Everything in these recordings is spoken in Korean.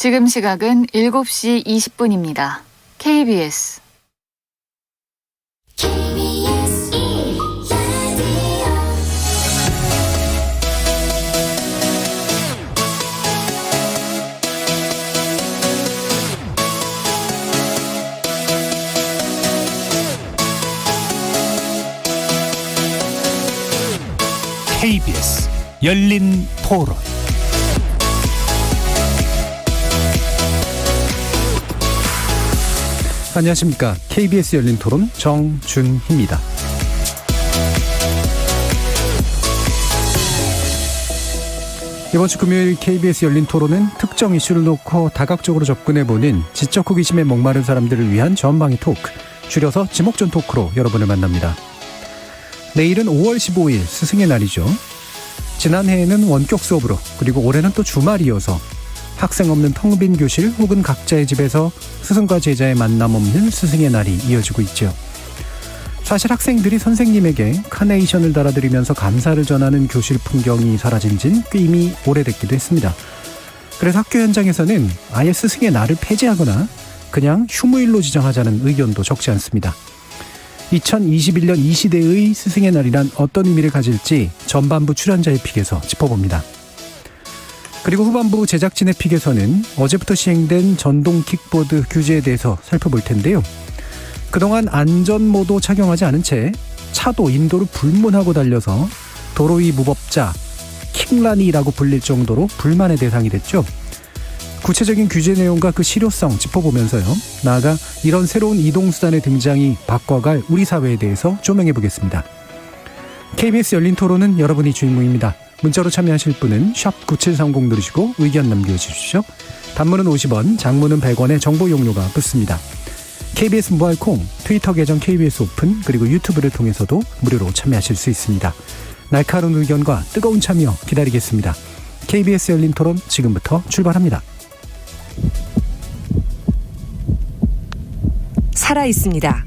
지금 시각은 7시 20분입니다. KBS KBS 열린 토론. 안녕하십니까. KBS 열린 토론 정준희입니다. 이번 주 금요일 KBS 열린 토론은 특정 이슈를 놓고 다각적으로 접근해보는 지적 호기심에 목마른 사람들을 위한 전방위 토크, 줄여서 지목전 토크로 여러분을 만납니다. 내일은 5월 15일 스승의 날이죠. 지난해에는 원격 수업으로, 그리고 올해는 또 주말이어서 학생 없는 텅 빈 교실 혹은 각자의 집에서 스승과 제자의 만남 없는 스승의 날이 이어지고 있죠. 사실 학생들이 선생님에게 카네이션을 달아드리면서 감사를 전하는 교실 풍경이 사라진 지는 꽤 이미 오래됐기도 했습니다. 그래서 학교 현장에서는 아예 스승의 날을 폐지하거나 그냥 휴무일로 지정하자는 의견도 적지 않습니다. 2021년 이 시대의 스승의 날이란 어떤 의미를 가질지 전반부 출연자의 픽에서 짚어봅니다. 그리고 후반부 제작진의 픽에서는 어제부터 시행된 전동 킥보드 규제에 대해서 살펴볼 텐데요. 그동안 안전모도 착용하지 않은 채 차도 인도를 불문하고 달려서 도로 위 무법자, 킥란이라고 불릴 정도로 불만의 대상이 됐죠. 구체적인 규제 내용과 그 실효성 짚어보면서요. 나아가 이런 새로운 이동수단의 등장이 바꿔갈 우리 사회에 대해서 조명해보겠습니다. KBS 열린 토론은 여러분이 주인공입니다. 문자로 참여하실 분은 샵9730 누르시고 의견 남겨주십시오. 단문은 50원, 장문은 100원의 정보 용료가 붙습니다. KBS 모바일 콩, 트위터 계정 KBS 오픈, 그리고 유튜브를 통해서도 무료로 참여하실 수 있습니다. 날카로운 의견과 뜨거운 참여 기다리겠습니다. KBS 열린 토론 지금부터 출발합니다. 살아있습니다.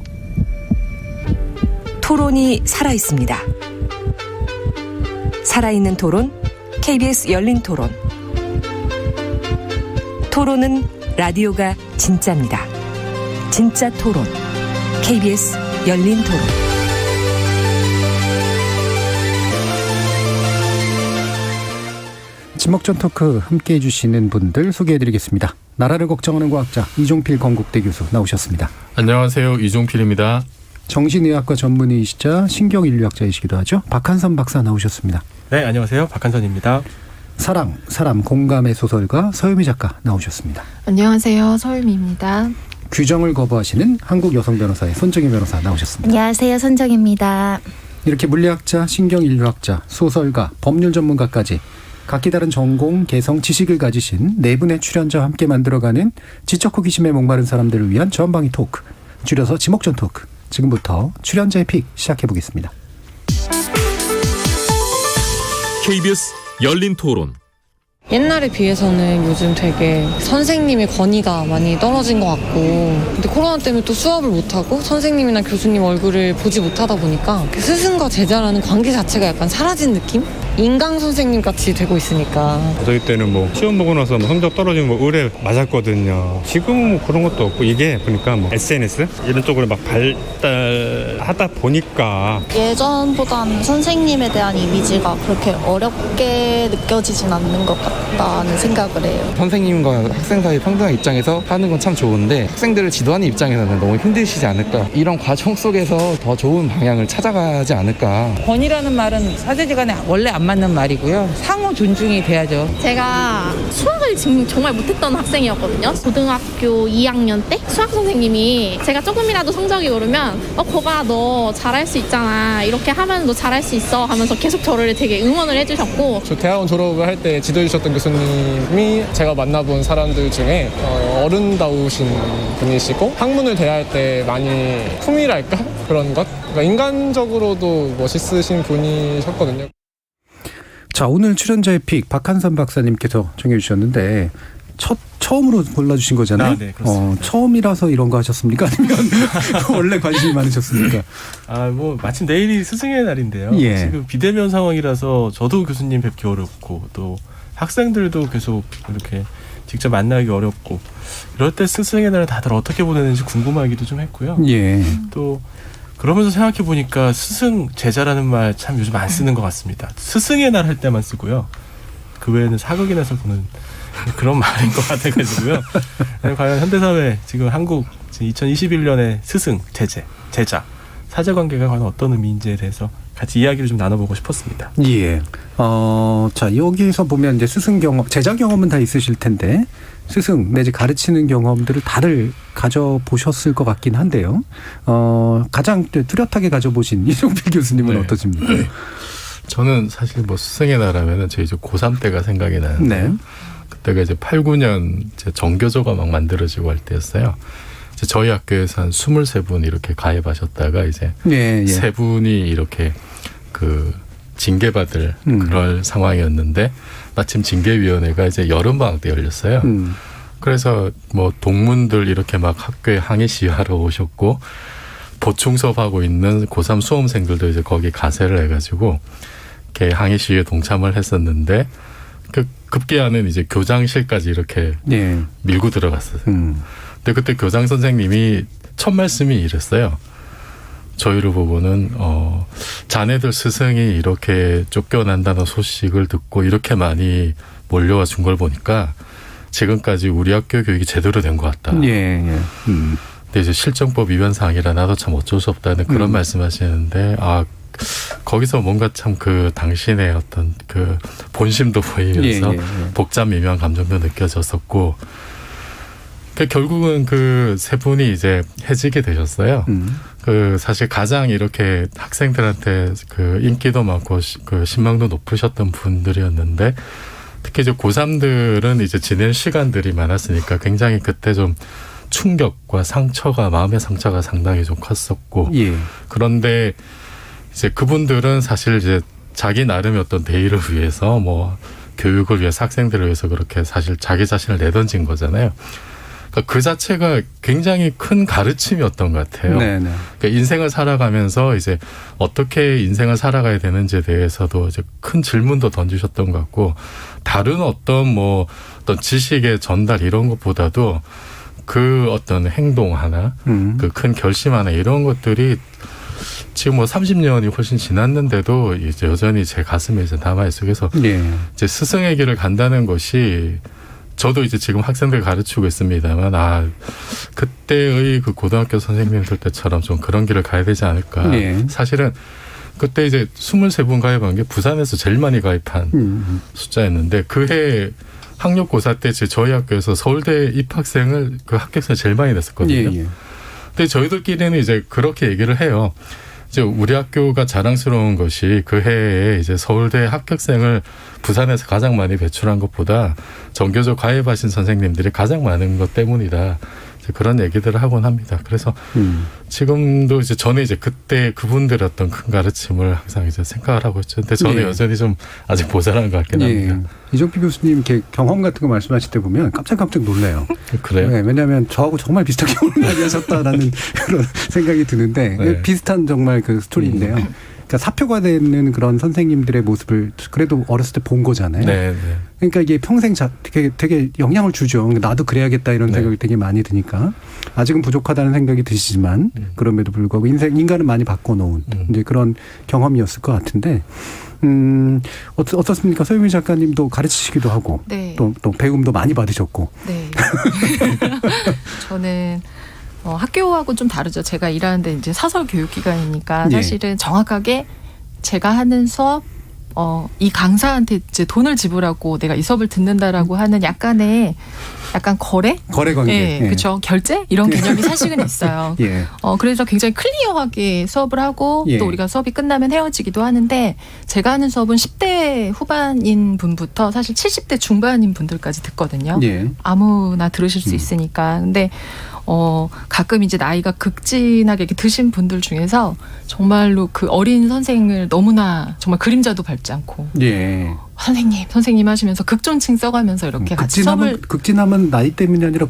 토론이 살아있습니다. 살아있는 토론, KBS 열린 토론. 토론은 라디오가 진짜입니다. 진짜 토론, KBS 열린 토론. 지목전 토크 함께해 주시는 분들 소개해드리겠습니다. 나라를 걱정하는 과학자 이종필 건국대 교수 나오셨습니다. 안녕하세요. 이종필입니다. 정신의학과 전문의이시자 신경인류학자이시기도 하죠. 박한선 박사 나오셨습니다. 네, 안녕하세요. 박한선입니다. 사랑, 사람, 공감의 소설가 서유미 작가 나오셨습니다. 안녕하세요. 서유미입니다. 규정을 거부하시는 한국 여성 변호사의 손정희 변호사 나오셨습니다. 안녕하세요. 손정희입니다. 이렇게 물리학자, 신경인류학자, 소설가, 법률 전문가까지 각기 다른 전공, 개성, 지식을 가지신 네 분의 출연자와 함께 만들어가는 지적 호기심에 목마른 사람들을 위한 전방위 토크, 줄여서 지목전 토크. 지금부터 출연자의 픽 시작해보겠습니다. KBS 열린 토론. 옛날에 비해서는 요즘 되게 선생님의 권위가 많이 떨어진 것 같고, 근데 코로나 때문에 또 수업을 못하고 선생님이나 교수님 얼굴을 보지 못하다 보니까 스승과 제자라는 관계 자체가 약간 사라진 느낌? 인강 선생님 같이 되고 있으니까. 저희 때는 뭐 시험 보고 나서 뭐 성적 떨어지면 뭐 의뢰 맞았거든요. 지금은 뭐 그런 것도 없고, 이게 보니까 뭐 SNS 이런 쪽으로 막 발달하다 보니까 예전보다는 선생님에 대한 이미지가 그렇게 어렵게 느껴지진 않는 것 같다는 생각을 해요. 선생님과 학생 사이 평등한 입장에서 하는 건 참 좋은데 학생들을 지도하는 입장에서는 너무 힘드시지 않을까. 이런 과정 속에서 더 좋은 방향을 찾아가지 않을까. 권위라는 말은 사제지간에 원래 안 맞는 말이고요. 상호 존중이 돼야죠. 제가 수학을 지금 정말 못했던 학생이었거든요. 고등학교 2학년 때 수학 선생님이 제가 조금이라도 성적이 오르면 거가 너 잘할 수 있잖아. 이렇게 하면 너 잘할 수 있어 하면서 계속 저를 되게 응원을 해주셨고, 저 대학원 졸업을 할 때 지도해주셨던 교수님이 제가 만나본 사람들 중에 어른다우신 분이시고, 학문을 대할 때 많이 품위랄까? 그런 것? 그러니까 인간적으로도 멋있으신 분이셨거든요. 자, 오늘 출연자의 픽 박한선 박사님께서 정해주셨는데 처음으로 골라주신 거잖아요. 네, 그렇습니다. 처음이라서 이런 거 하셨습니까? 아니면 원래 관심이 많으셨습니까? 뭐 마침 내일이 스승의 날인데요. 예. 지금 비대면 상황이라서 저도 교수님 뵙기 어렵고 또 학생들도 계속 이렇게 직접 만나기 어렵고 이럴 때 스승의 날을 다들 어떻게 보내는지 궁금하기도 좀 했고요. 예. 또 그러면서 생각해 보니까 스승 제자라는 말 참 요즘 안 쓰는 것 같습니다. 스승의 날 할 때만 쓰고요. 그 외에는 사극인에서 보는 그런 말인 것 같아가지고요. 과연 현대사회 지금 한국 2021년의 스승, 제자, 사제관계가 과연 어떤 의미인지에 대해서 같이 이야기를 좀 나눠보고 싶었습니다. 예. 자, 여기서 보면 이제 스승 경험, 제자 경험은 다 있으실 텐데, 스승 내지 가르치는 경험들을 다들 가져보셨을 것 같긴 한데요. 가장 뚜렷하게 가져보신 이종필 교수님은 네. 어떠십니까? 저는 사실 뭐 스승의 날하면은 저 이제 고3 때가 생각이 나는데, 네. 그때가 이제 8, 9년 이제 정교조가 막 만들어지고 할 때였어요. 이제 저희 학교에서 한 23분 이렇게 가입하셨다가 이제 예, 예. 3분이 이렇게 그 징계받을 그럴 상황이었는데, 마침 징계위원회가 이제 여름방학 때 열렸어요. 그래서 뭐 동문들 이렇게 막 학교에 항의 시위하러 오셨고, 보충 수업하고 있는 고3 수험생들도 이제 거기 가세를 해가지고 이렇게 항의 시위에 동참을 했었는데, 그 급기야는 이제 교장실까지 이렇게 예. 밀고 들어갔어요. 근데 그때 교장 선생님이 첫 말씀이 이랬어요. 저희를 보고는 자네들 스승이 이렇게 쫓겨난다는 소식을 듣고 이렇게 많이 몰려와 준 걸 보니까 지금까지 우리 학교 교육이 제대로 된 것 같다. 예, 예. 근데 이제 실정법 위반 사항이라 나도 참 어쩔 수 없다는 그런 말씀하시는데, 거기서 뭔가 참 그 당신의 어떤 그 본심도 보이면서 복잡 미묘한 감정도 느껴졌었고, 결국은 그 세 분이 이제 해지게 되셨어요. 그 사실 가장 이렇게 학생들한테 그 인기도 많고 그 신망도 높으셨던 분들이었는데, 특히 이제 고3들은 이제 지낸 시간들이 많았으니까 굉장히 그때 좀 충격과 상처가, 마음의 상처가 상당히 좀 컸었고, 예. 그런데 이제 그분들은 사실 이제 자기 나름의 어떤 대의를 위해서 뭐 교육을 위해서 학생들을 위해서 그렇게 사실 자기 자신을 내던진 거잖아요. 그러니까 그 자체가 굉장히 큰 가르침이었던 것 같아요. 네네. 그러니까 인생을 살아가면서 이제 어떻게 인생을 살아가야 되는지에 대해서도 이제 큰 질문도 던지셨던 것 같고, 다른 어떤 지식의 전달 이런 것보다도 그 어떤 행동 하나, 그 큰 결심 하나, 이런 것들이 지금 뭐 30년이 훨씬 지났는데도 이제 여전히 제 가슴에 이제 남아있어요. 그래서 이제 스승의 길을 간다는 것이, 저도 이제 지금 학생들 가르치고 있습니다만, 그때의 그 고등학교 선생님들 때처럼 좀 그런 길을 가야 되지 않을까. 사실은 그때 이제 23분 가입한 게 부산에서 제일 많이 가입한 숫자였는데, 그해 학력고사 때 저희 학교에서 서울대 입학생을 그 합격생을 제일 많이 냈었거든요. 근데 저희들끼리는 이제 그렇게 얘기를 해요. 이제 우리 학교가 자랑스러운 것이 그 해에 이제 서울대 합격생을 부산에서 가장 많이 배출한 것보다 정교조 가입하신 선생님들이 가장 많은 것 때문이다. 이제 그런 얘기들을 하곤 합니다. 그래서 지금도 이제 저는 이제 그때 그분들의 어떤 큰 가르침을 항상 이제 생각을 하고 있죠. 근데 저는 여전히 좀 아직 모자란 것 같긴 합니다. 이종필 교수님 이렇게 경험 같은 거 말씀하실 때 보면 깜짝 놀래요. 그래요? 네, 왜냐하면 저하고 정말 비슷한 경험을 많이 하셨다라는 그런 생각이 드는데, 비슷한 정말 그 스토리인데요. 그러니까 사표가 되는 그런 선생님들의 모습을 그래도 어렸을 때 본 거잖아요. 그러니까 이게 평생 되게 영향을 주죠. 나도 그래야겠다 이런 생각이 되게 많이 드니까, 아직은 부족하다는 생각이 드시지만 그럼에도 불구하고 인간은 많이 바꿔놓은 이제 그런 경험이었을 것 같은데, 어떻습니까? 서유미 작가님도 가르치시기도 하고, 네. 또 배움도 많이 받으셨고. 네. 저는 학교하고 좀 다르죠. 제가 일하는데 이제 사설 교육기관이니까 사실은 정확하게 제가 하는 수업, 이 강사한테 이제 돈을 지불하고 내가 이 수업을 듣는다라고 하는 약간 거래 관계, 그렇죠. 결제 이런 개념이 사실은 있어요. 그래서 굉장히 클리어하게 수업을 하고 또 우리가 수업이 끝나면 헤어지기도 하는데, 제가 하는 수업은 10대 후반인 분부터 사실 70대 중반인 분들까지 듣거든요. 아무나 들으실 수 있으니까. 근데 가끔 이제 나이가 극진하게 이렇게 드신 분들 중에서 정말로 그 어린 선생을 너무나 정말 그림자도 밟지 않고 선생님 하시면서 극존칭 써가면서 이렇게 같이 수업을. 극진하면 나이 때문이 아니라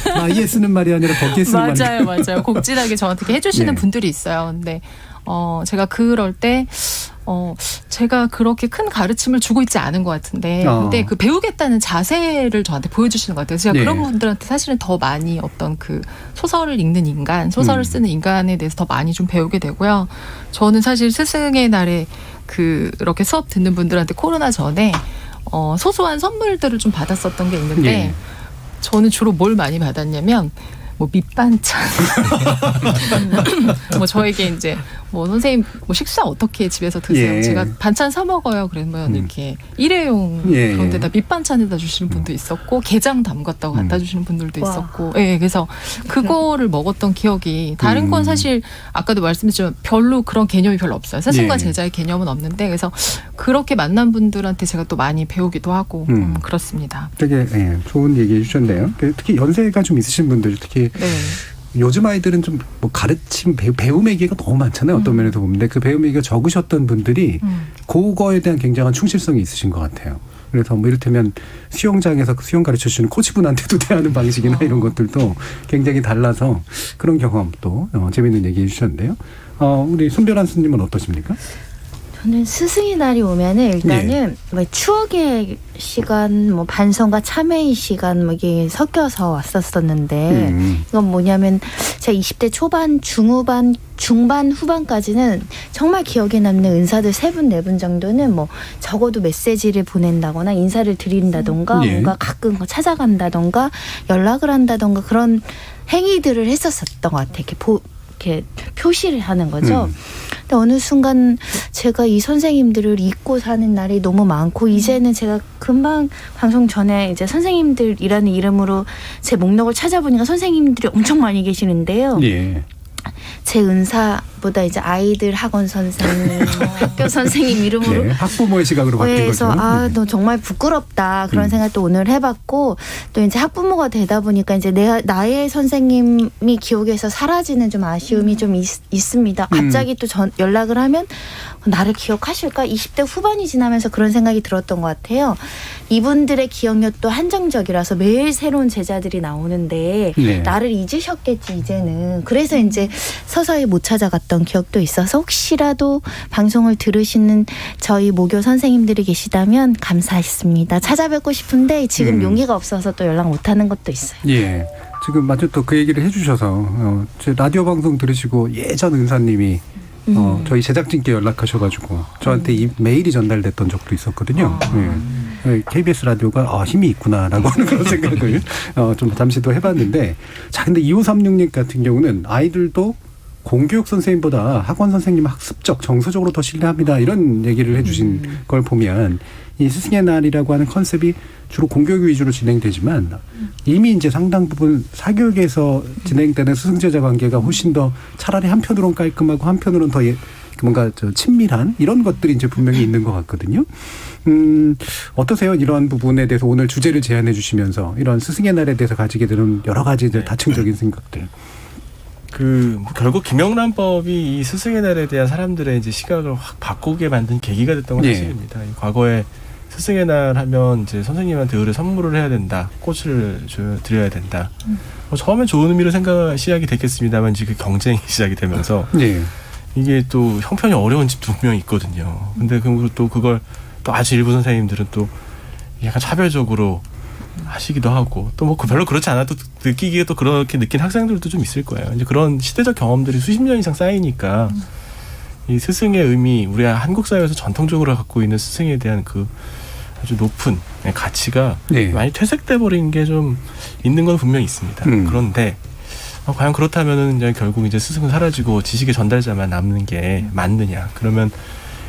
나이에 쓰는 말이 아니라 거기에 쓰는 말이. 맞아요. 곡진하게 저한테 해주시는 분들이 있어요. 근데 제가 그럴 때 제가 그렇게 큰 가르침을 주고 있지 않은 것 같은데, 근데 그 배우겠다는 자세를 저한테 보여주시는 것 같아요. 제가 네. 그런 분들한테 사실은 더 많이 어떤 그 소설을 읽는 인간, 소설을 쓰는 인간에 대해서 더 많이 좀 배우게 되고요. 저는 사실 스승의 날에 그렇게 수업 듣는 분들한테 코로나 전에 소소한 선물들을 좀 받았었던 게 있는데, 네. 저는 주로 뭘 많이 받았냐면, 뭐 밑반찬, 뭐 저에게 이제 뭐 선생님 뭐 식사 어떻게 집에서 드세요? 예. 제가 반찬 사 먹어요. 그러면 이렇게 일회용 예. 그런 데다 밑반찬에다 주시는 분도 있었고 게장 담갔다고 갖다 주시는 분들도 와. 있었고, 예, 그래서 그거를 먹었던 기억이, 다른 건 사실 아까도 말씀드렸지만 별로 그런 개념이 별로 없어요. 스승과 예. 제자의 개념은 없는데, 그래서 그렇게 만난 분들한테 제가 또 많이 배우기도 하고 그렇습니다. 되게 좋은 얘기 해주셨네요. 특히 연세가 좀 있으신 분들, 특히 네. 요즘 아이들은 좀 뭐 가르침, 배움의 기회가 너무 많잖아요. 어떤 면에서 보면. 근데 그 배움의 기회가 적으셨던 분들이 그거에 대한 굉장한 충실성이 있으신 것 같아요. 그래서 뭐 이를테면 수영장에서 그 수영 가르쳐주시는 코치분한테도 대하는 방식이나 이런 것들도 굉장히 달라서 그런 경험도 재미있는 얘기 해주셨는데요. 우리 손별한 스님은 어떠십니까? 저는 스승의 날이 오면은 일단은 뭐 추억의 시간, 뭐 반성과 참회의 시간 뭐 이게 섞여서 왔었었는데, 이건 뭐냐면 제가 20대 초반, 중후반, 중반, 후반까지는 정말 기억에 남는 은사들 3분, 4분 정도는 뭐 적어도 메시지를 보낸다거나 인사를 드린다던가 뭔가 가끔 찾아간다던가 연락을 한다던가 그런 행위들을 했었었던 것 같아요. 이렇게 표시를 하는 거죠. 근데 어느 순간 제가 이 선생님들을 잊고 사는 날이 너무 많고, 이제는 제가 금방 방송 전에 이제 선생님들이라는 이름으로 제 목록을 찾아보니까 선생님들이 엄청 많이 계시는데요. 예. 제 은사보다 이제 아이들 학원 선생님, 학교 선생님 이름으로 네, 학부모의 시각으로 바뀐 그래서 거죠. 너 정말 부끄럽다 그런 생각도 오늘 해봤고, 또 이제 학부모가 되다 보니까 이제 나의 선생님이 기억에서 사라지는 좀 아쉬움이 좀 있습니다. 갑자기 또 연락을 하면 나를 기억하실까? 20대 후반이 지나면서 그런 생각이 들었던 것 같아요. 이분들의 기억력도 한정적이라서 매일 새로운 제자들이 나오는데 나를 잊으셨겠지 이제는. 그래서 이제 서서히 못 찾아갔던 기억도 있어서, 혹시라도 방송을 들으시는 저희 모교 선생님들이 계시다면 감사했습니다. 찾아뵙고 싶은데 지금 용기가 없어서 또 연락 못하는 것도 있어요. 예. 지금 마침 또 그 얘기를 해주셔서 제 라디오 방송 들으시고 예전 은사님이 저희 제작진께 연락하셔가지고 저한테 이 메일이 전달됐던 적도 있었거든요. KBS 라디오가 힘이 있구나라고 하는 그런 생각을 좀 잠시도 해봤는데, 자, 근데 2536님 같은 경우는 아이들도 공교육 선생님보다 학원 선생님 학습적, 정서적으로 더 신뢰합니다, 이런 얘기를 해주신 걸 보면, 이 스승의 날이라고 하는 컨셉이 주로 공교육 위주로 진행되지만 이미 이제 상당 부분 사교육에서 진행되는 스승제자 관계가 훨씬 더 차라리 한편으로는 깔끔하고 한편으로는 더 뭔가 친밀한 이런 것들이 이제 분명히 있는 것 같거든요. 어떠세요? 이런 부분에 대해서 오늘 주제를 제안해 주시면서 이런 스승의 날에 대해서 가지게 되는 여러 가지 이제 다층적인 생각들. 결국 김영란법이 이 스승의 날에 대한 사람들의 이제 시각을 확 바꾸게 만든 계기가 됐던 건 사실입니다. 과거에 스승의 날 하면 이제 선생님한테 의뢰 선물을 해야 된다, 꽃을 드려야 된다. 처음엔 좋은 의미로 시작이 됐겠습니다만 이제 그 경쟁이 시작이 되면서 이게 또 형편이 어려운 집도 분명히 있거든요. 근데 또 그걸 또 아주 일부 선생님들은 또 약간 차별적으로 하시기도 하고, 또 뭐 별로 그렇지 않아도 느끼기에 또 그렇게 느낀 학생들도 좀 있을 거예요. 이제 그런 시대적 경험들이 수십 년 이상 쌓이니까 이 스승의 의미, 우리 한국 사회에서 전통적으로 갖고 있는 스승에 대한 그 아주 높은 가치가 많이 퇴색돼 버린 게 좀 있는 건 분명히 있습니다. 그런데 과연 그렇다면은 이제 결국 이제 스승은 사라지고 지식의 전달자만 남는 게 맞느냐? 그러면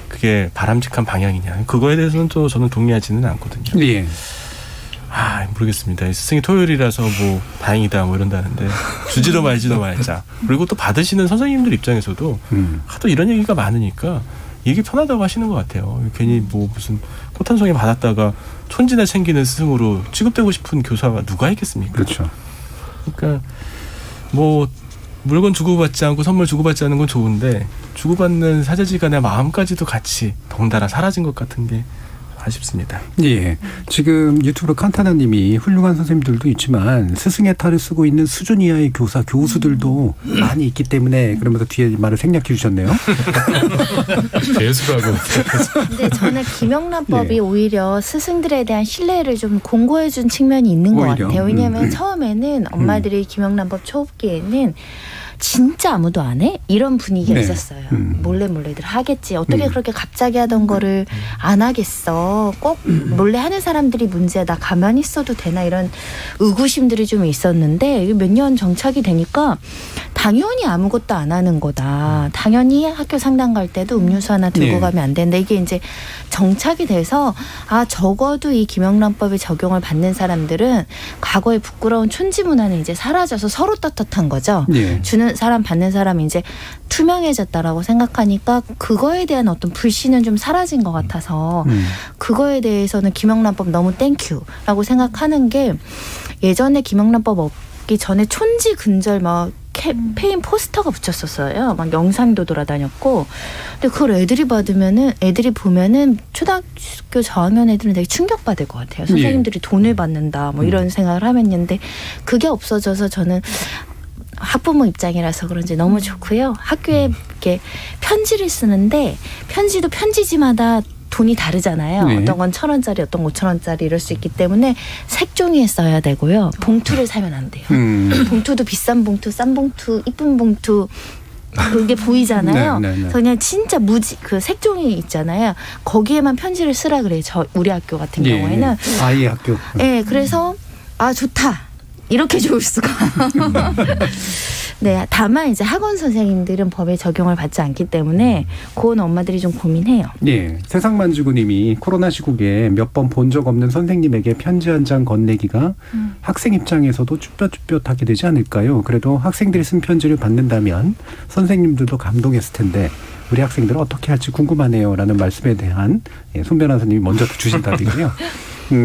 그게 바람직한 방향이냐? 그거에 대해서는 또 저는 동의하지는 않거든요. 모르겠습니다. 스승이 토요일이라서 뭐 다행이다 뭐 이런다는데 주지도 말지도 말자. 그리고 또 받으시는 선생님들 입장에서도 하도 이런 얘기가 많으니까 이게 편하다고 하시는 것 같아요. 괜히 뭐 무슨 꽃 한 송이 받았다가 촌지나 챙기는 스승으로 취급되고 싶은 교사가 누가 있겠습니까? 그렇죠. 그러니까 뭐 물건 주고받지 않고 선물 주고받지 않는 건 좋은데 주고받는 사제지간의 마음까지도 같이 덩달아 사라진 것 같은 게 싶습니다. 예. 지금 유튜브로 칸타나님이 훌륭한 선생님들도 있지만 스승의 탈을 쓰고 있는 수준 이하의 교수들도 많이 있기 때문에 그러면서 뒤에 말을 생략해 주셨네요. 예수라고. 근데 저는 김영란법이 예. 오히려 스승들에 대한 신뢰를 좀 공고해준 측면이 있는 것 오히려. 같아요. 왜냐하면 처음에는 엄마들이 김영란법 초기에는 진짜 아무도 안 해? 이런 분위기가 네. 있었어요. 몰래 몰래들 하겠지. 어떻게 그렇게 갑자기 하던 거를 안 하겠어. 꼭 몰래 하는 사람들이 문제야. 나 가만히 있어도 되나 이런 의구심들이 좀 있었는데 몇 년 정착이 되니까 당연히 아무것도 안 하는 거다. 당연히 학교 상담 갈 때도 음료수 하나 들고 네. 가면 안 된다. 이게 이제 정착이 돼서 적어도 이 김영란법의 적용을 받는 사람들은 과거의 부끄러운 촌지 문화는 이제 사라져서 서로 떳떳한 거죠. 네. 주는 사람 받는 사람이 이제 투명해졌다라고 생각하니까 그거에 대한 어떤 불신은 좀 사라진 것 같아서 그거에 대해서는 김영란법 너무 땡큐라고 생각하는 게 예전에 김영란법 없기 전에 촌지 근절 막 캠페인 포스터가 붙였었어요. 막 영상도 돌아다녔고. 근데 그걸 애들이 보면은 초등학교 저학년 애들은 되게 충격받을 것 같아요. 선생님들이 돈을 받는다 뭐 이런 생각을 하면는데 그게 없어져서 저는 학부모 입장이라서 그런지 너무 좋고요. 학교에 이렇게 편지를 쓰는데 편지도 편지지마다 돈이 다르잖아요. 네. 어떤 건 1,000원짜리, 어떤 건 5,000원짜리 이럴 수 있기 때문에 색종이에 써야 되고요. 봉투를 사면 안 돼요. 봉투도 비싼 봉투, 싼 봉투, 이쁜 봉투 그게 보이잖아요. 네. 그래서 그냥 진짜 그 색종이 있잖아요. 거기에만 편지를 쓰라 그래요. 우리 학교 같은 예. 경우에는. 아이 학교. 네, 그래서 좋다. 이렇게 좋을 수가. 네, 다만 이제 학원 선생님들은 법에 적용을 받지 않기 때문에 그건 엄마들이 좀 고민해요. 예, 세상만주구님이 코로나 시국에 몇 번 본 적 없는 선생님에게 편지 한 장 건네기가 학생 입장에서도 쭈뼛쭈뼛하게 되지 않을까요? 그래도 학생들이 쓴 편지를 받는다면 선생님들도 감동했을 텐데 우리 학생들은 어떻게 할지 궁금하네요라는 말씀에 대한 손 변호사님이 먼저 주신 답이고요.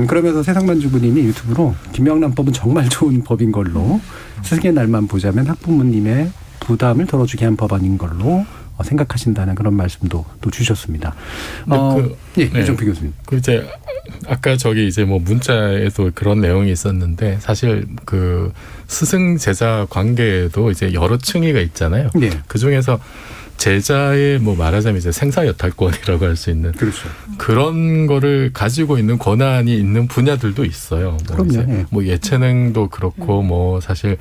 그러면서 세상만주부님이 유튜브로 김영란법은 정말 좋은 법인 걸로 스승의 날만 보자면 학부모님의 부담을 덜어주게 한 법안인 걸로 생각하신다는 그런 말씀도 또 주셨습니다. 이종필 교수님. 그 이제 아까 저기 이제 뭐 문자에도 그런 내용이 있었는데 사실 그 스승 제자 관계에도 이제 여러 층위가 있잖아요. 네. 그 중에서 제자의 뭐 말하자면 이제 생사여탈권이라고 할 수 있는 그렇죠. 그런 거를 가지고 있는 권한이 있는 분야들도 있어요. 뭐 그럼요. 이제 예. 뭐 예체능도 그렇고 뭐 사실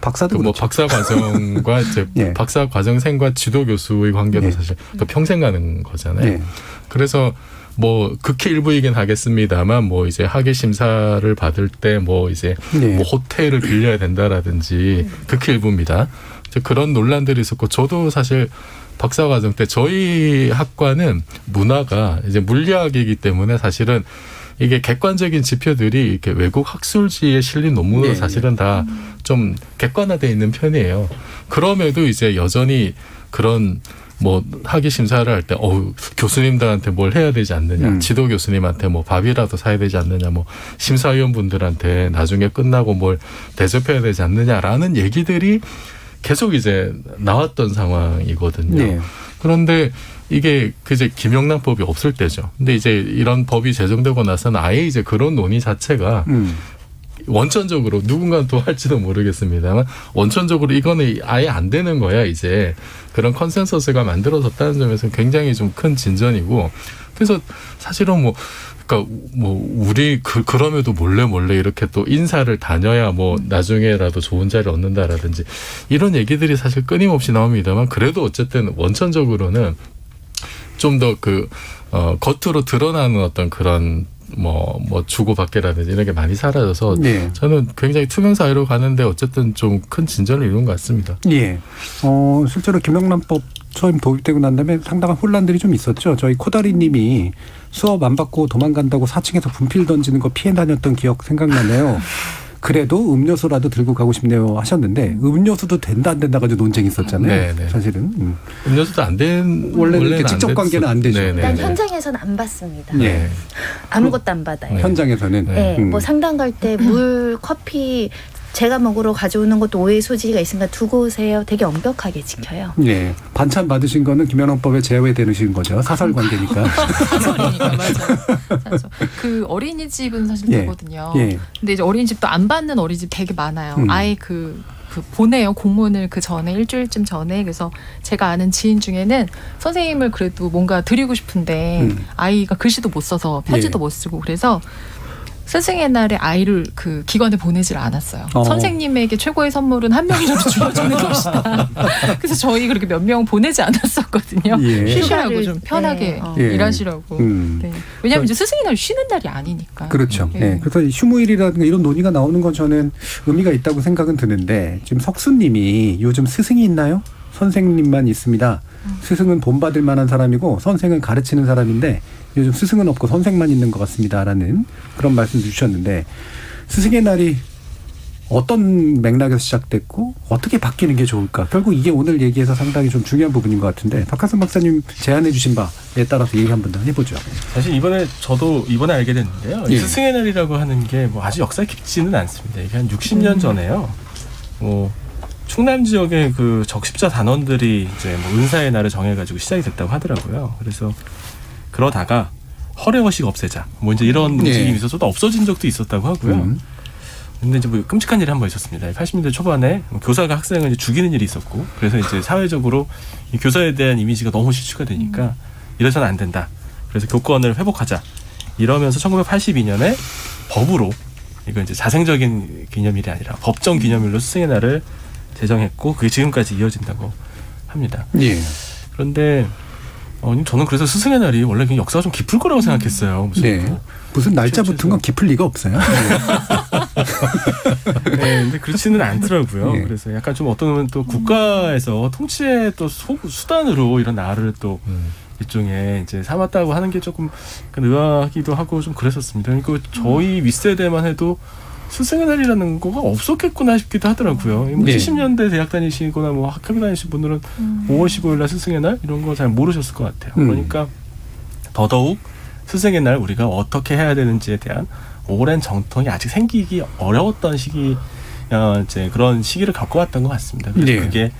박사도 뭐 박사 과정과 이제 예. 박사 과정생과 지도 교수의 관계도 예. 사실 또 평생 가는 거잖아요. 예. 그래서 뭐 극히 일부이긴 하겠습니다만 뭐 이제 학위 심사를 받을 때 뭐 이제 네. 뭐 호텔을 빌려야 된다라든지 극히 일부입니다. 이제 그런 논란들이 있었고 저도 사실 박사과정 때 저희 학과는 문화가 이제 물리학이기 때문에 사실은 이게 객관적인 지표들이 이렇게 외국 학술지에 실린 논문으로 사실은 다 좀 객관화되어 있는 편이에요. 그럼에도 이제 여전히 그런 뭐 학위 심사를 할 때 교수님들한테 뭘 해야 되지 않느냐, 지도 교수님한테 뭐 밥이라도 사야 되지 않느냐, 뭐 심사위원분들한테 나중에 끝나고 뭘 대접해야 되지 않느냐라는 얘기들이 계속 이제 나왔던 상황이거든요. 네. 그런데 이게 그제 김영란법이 없을 때죠. 근데 이제 이런 법이 제정되고 나서는 아예 이제 그런 논의 자체가 원천적으로 누군가는 또 할지도 모르겠습니다만 원천적으로 이거는 아예 안 되는 거야 이제 그런 컨센서스가 만들어졌다는 점에서 굉장히 좀 큰 진전이고 그래서 사실은 그러니까 우리 그럼에도 몰래 이렇게 또 인사를 다녀야 뭐 나중에라도 좋은 자리를 얻는다라든지 이런 얘기들이 사실 끊임없이 나옵니다만 그래도 어쨌든 원천적으로는 좀 더 겉으로 드러나는 어떤 그런 뭐 주고받기라든지 이런 게 많이 사라져서 네. 저는 굉장히 투명 사회로 가는데 어쨌든 좀 큰 진전을 이룬 것 같습니다. 예. 실제로 김영란법 처음 도입되고 난 다음에 상당한 혼란들이 좀 있었죠. 저희 코다리님이 수업 안 받고 도망간다고 4층에서 분필 던지는 거 피해 다녔던 기억 생각나네요. 그래도 음료수라도 들고 가고 싶네요 하셨는데 음료수도 된다 안 된다 가지고 논쟁이 있었잖아요. 네네. 사실은 음료수도 안 된 원래는 이렇게 직접 관계는 안 되죠. 일단 현장에서는 안 받습니다. 네. 아무것도 안 받아요. 현장에서는 네. 뭐 상담 갈 때 물, 커피 제가 먹으러 가져오는 것도 오해 소지가 있으니까 두고 오세요. 되게 엄격하게 지켜요. 네. 반찬 받으신 거는 김영란법에 제외되는 거죠. 사설 관계니까. 사설이니까 맞아요. 그 어린이집은 사실 예. 되거든요. 예. 근데 이제 어린이집도 안 받는 어린이집 되게 많아요. 아예 그 보내요. 공문을 그 전에 일주일쯤 전에. 그래서 제가 아는 지인 중에는 선생님을 그래도 뭔가 드리고 싶은데 아이가 글씨도 못 써서 편지도 예. 못 쓰고 그래서 스승의 날에 아이를 그 기관에 보내질 않았어요. 선생님에게 최고의 선물은 한 명이라도 주어주는 것이다. 그래서 저희 그렇게 몇 명 보내지 않았었거든요. 예. 쉬시라고 좀 편하게 예. 일하시라고. 네. 왜냐하면 이제 스승의 날 쉬는 날이 아니니까. 그렇죠. 예. 네. 그래서 휴무일이라든가 이런 논의가 나오는 건 저는 의미가 있다고 생각은 드는데 지금 석수님이 요즘 스승이 있나요? 선생님만 있습니다. 스승은 본받을 만한 사람이고 선생은 가르치는 사람인데 요즘 스승은 없고 선생만 있는 것 같습니다라는 그런 말씀 주셨는데 스승의 날이 어떤 맥락에서 시작됐고 어떻게 바뀌는 게 좋을까? 결국 이게 오늘 얘기에서 상당히 좀 중요한 부분인 것 같은데 박하선 박사님 제안해 주신 바에 따라서 얘기 한번 더 해보죠. 사실 저도 이번에 알게 됐는데요. 예. 스승의 날이라고 하는 게 뭐 아주 역사 깊지는 않습니다. 이게 한 60년 전에요. 뭐 충남 지역의 그 적십자 단원들이 이제 뭐 은사의 날을 정해가지고 시작이 됐다고 하더라고요. 그래서 그러다가 허례허식 없애자. 뭐 이제 이런 움직임이 있어서 또 없어진 적도 있었다고 하고요. 근데 이제 뭐 끔찍한 일이 한 번 있었습니다. 80년대 초반에 교사가 학생을 이제 죽이는 일이 있었고, 그래서 이제 사회적으로 이 교사에 대한 이미지가 너무 실추가 되니까 이래서는 안 된다. 그래서 교권을 회복하자. 이러면서 1982년에 법으로 이거 이제 자생적인 기념일이 아니라 법정 기념일로 스승의 날을 제정했고 그게 지금까지 이어진다고 합니다. 예. 그런데 저는 그래서 스승의 날이 원래 그냥 역사가 좀 깊을 거라고 생각했어요. 무슨 날짜 붙은 건 깊을 리가 없어요. 네, 근데 그렇지는 않더라고요. 그래서 약간 좀 어떤 또 국가에서 통치의 또 수단으로 이런 날을 또 일종의 이제 삼았다고 하는 게 조금 의아하기도 하고 좀 그랬었습니다. 그러니까 저희 윗세대만 해도 스승의 날이라는 거가 없었겠구나 싶기도 하더라고요. 뭐 70년대 대학 다니시거나 뭐 학교 다니신 분들은 5월 15일 날 스승의 날 이런 거 잘 모르셨을 것 같아요. 그러니까 더더욱 스승의 날 우리가 어떻게 해야 되는지에 대한 오랜 정통이 아직 생기기 어려웠던 시기, 이제 그런 시기를 겪어왔던 것 같습니다. 그래서 그게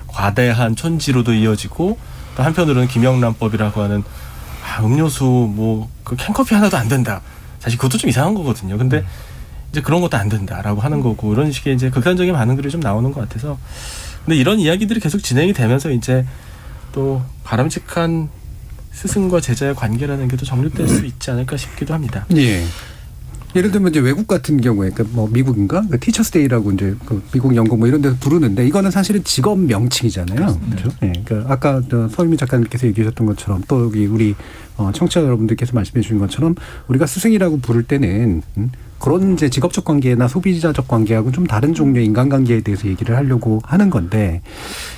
과대한 촌지로도 이어지고 또 한편으로는 김영란법이라고 하는 음료수 그 캔커피 하나도 안 된다. 사실 그것도 좀 이상한 거거든요. 근데 이제 그런 것도 안 된다라고 하는 거고 이런 식의 이제 극단적인 반응들이 좀 나오는 것 같아서 근데 이런 이야기들이 계속 진행이 되면서 이제 또 바람직한 스승과 제자의 관계라는 게 또 정립될 수 있지 않을까 싶기도 합니다. 예. 예를 들면 이제 외국 같은 경우에 그러니까 뭐 미국인가 그 티처스데이라고 이제 그 미국, 영국 뭐 이런 데서 부르는데 이거는 사실은 직업 명칭이잖아요. 그렇죠? 예. 그러니까 아까 서유미 작가님께서 얘기하셨던 것처럼 또 여기 우리 청취자 여러분들께서 말씀해 주신 것처럼 우리가 스승이라고 부를 때는 그런 이제 직업적 관계나 소비자적 관계하고 좀 다른 종류의 인간관계에 대해서 얘기를 하려고 하는 건데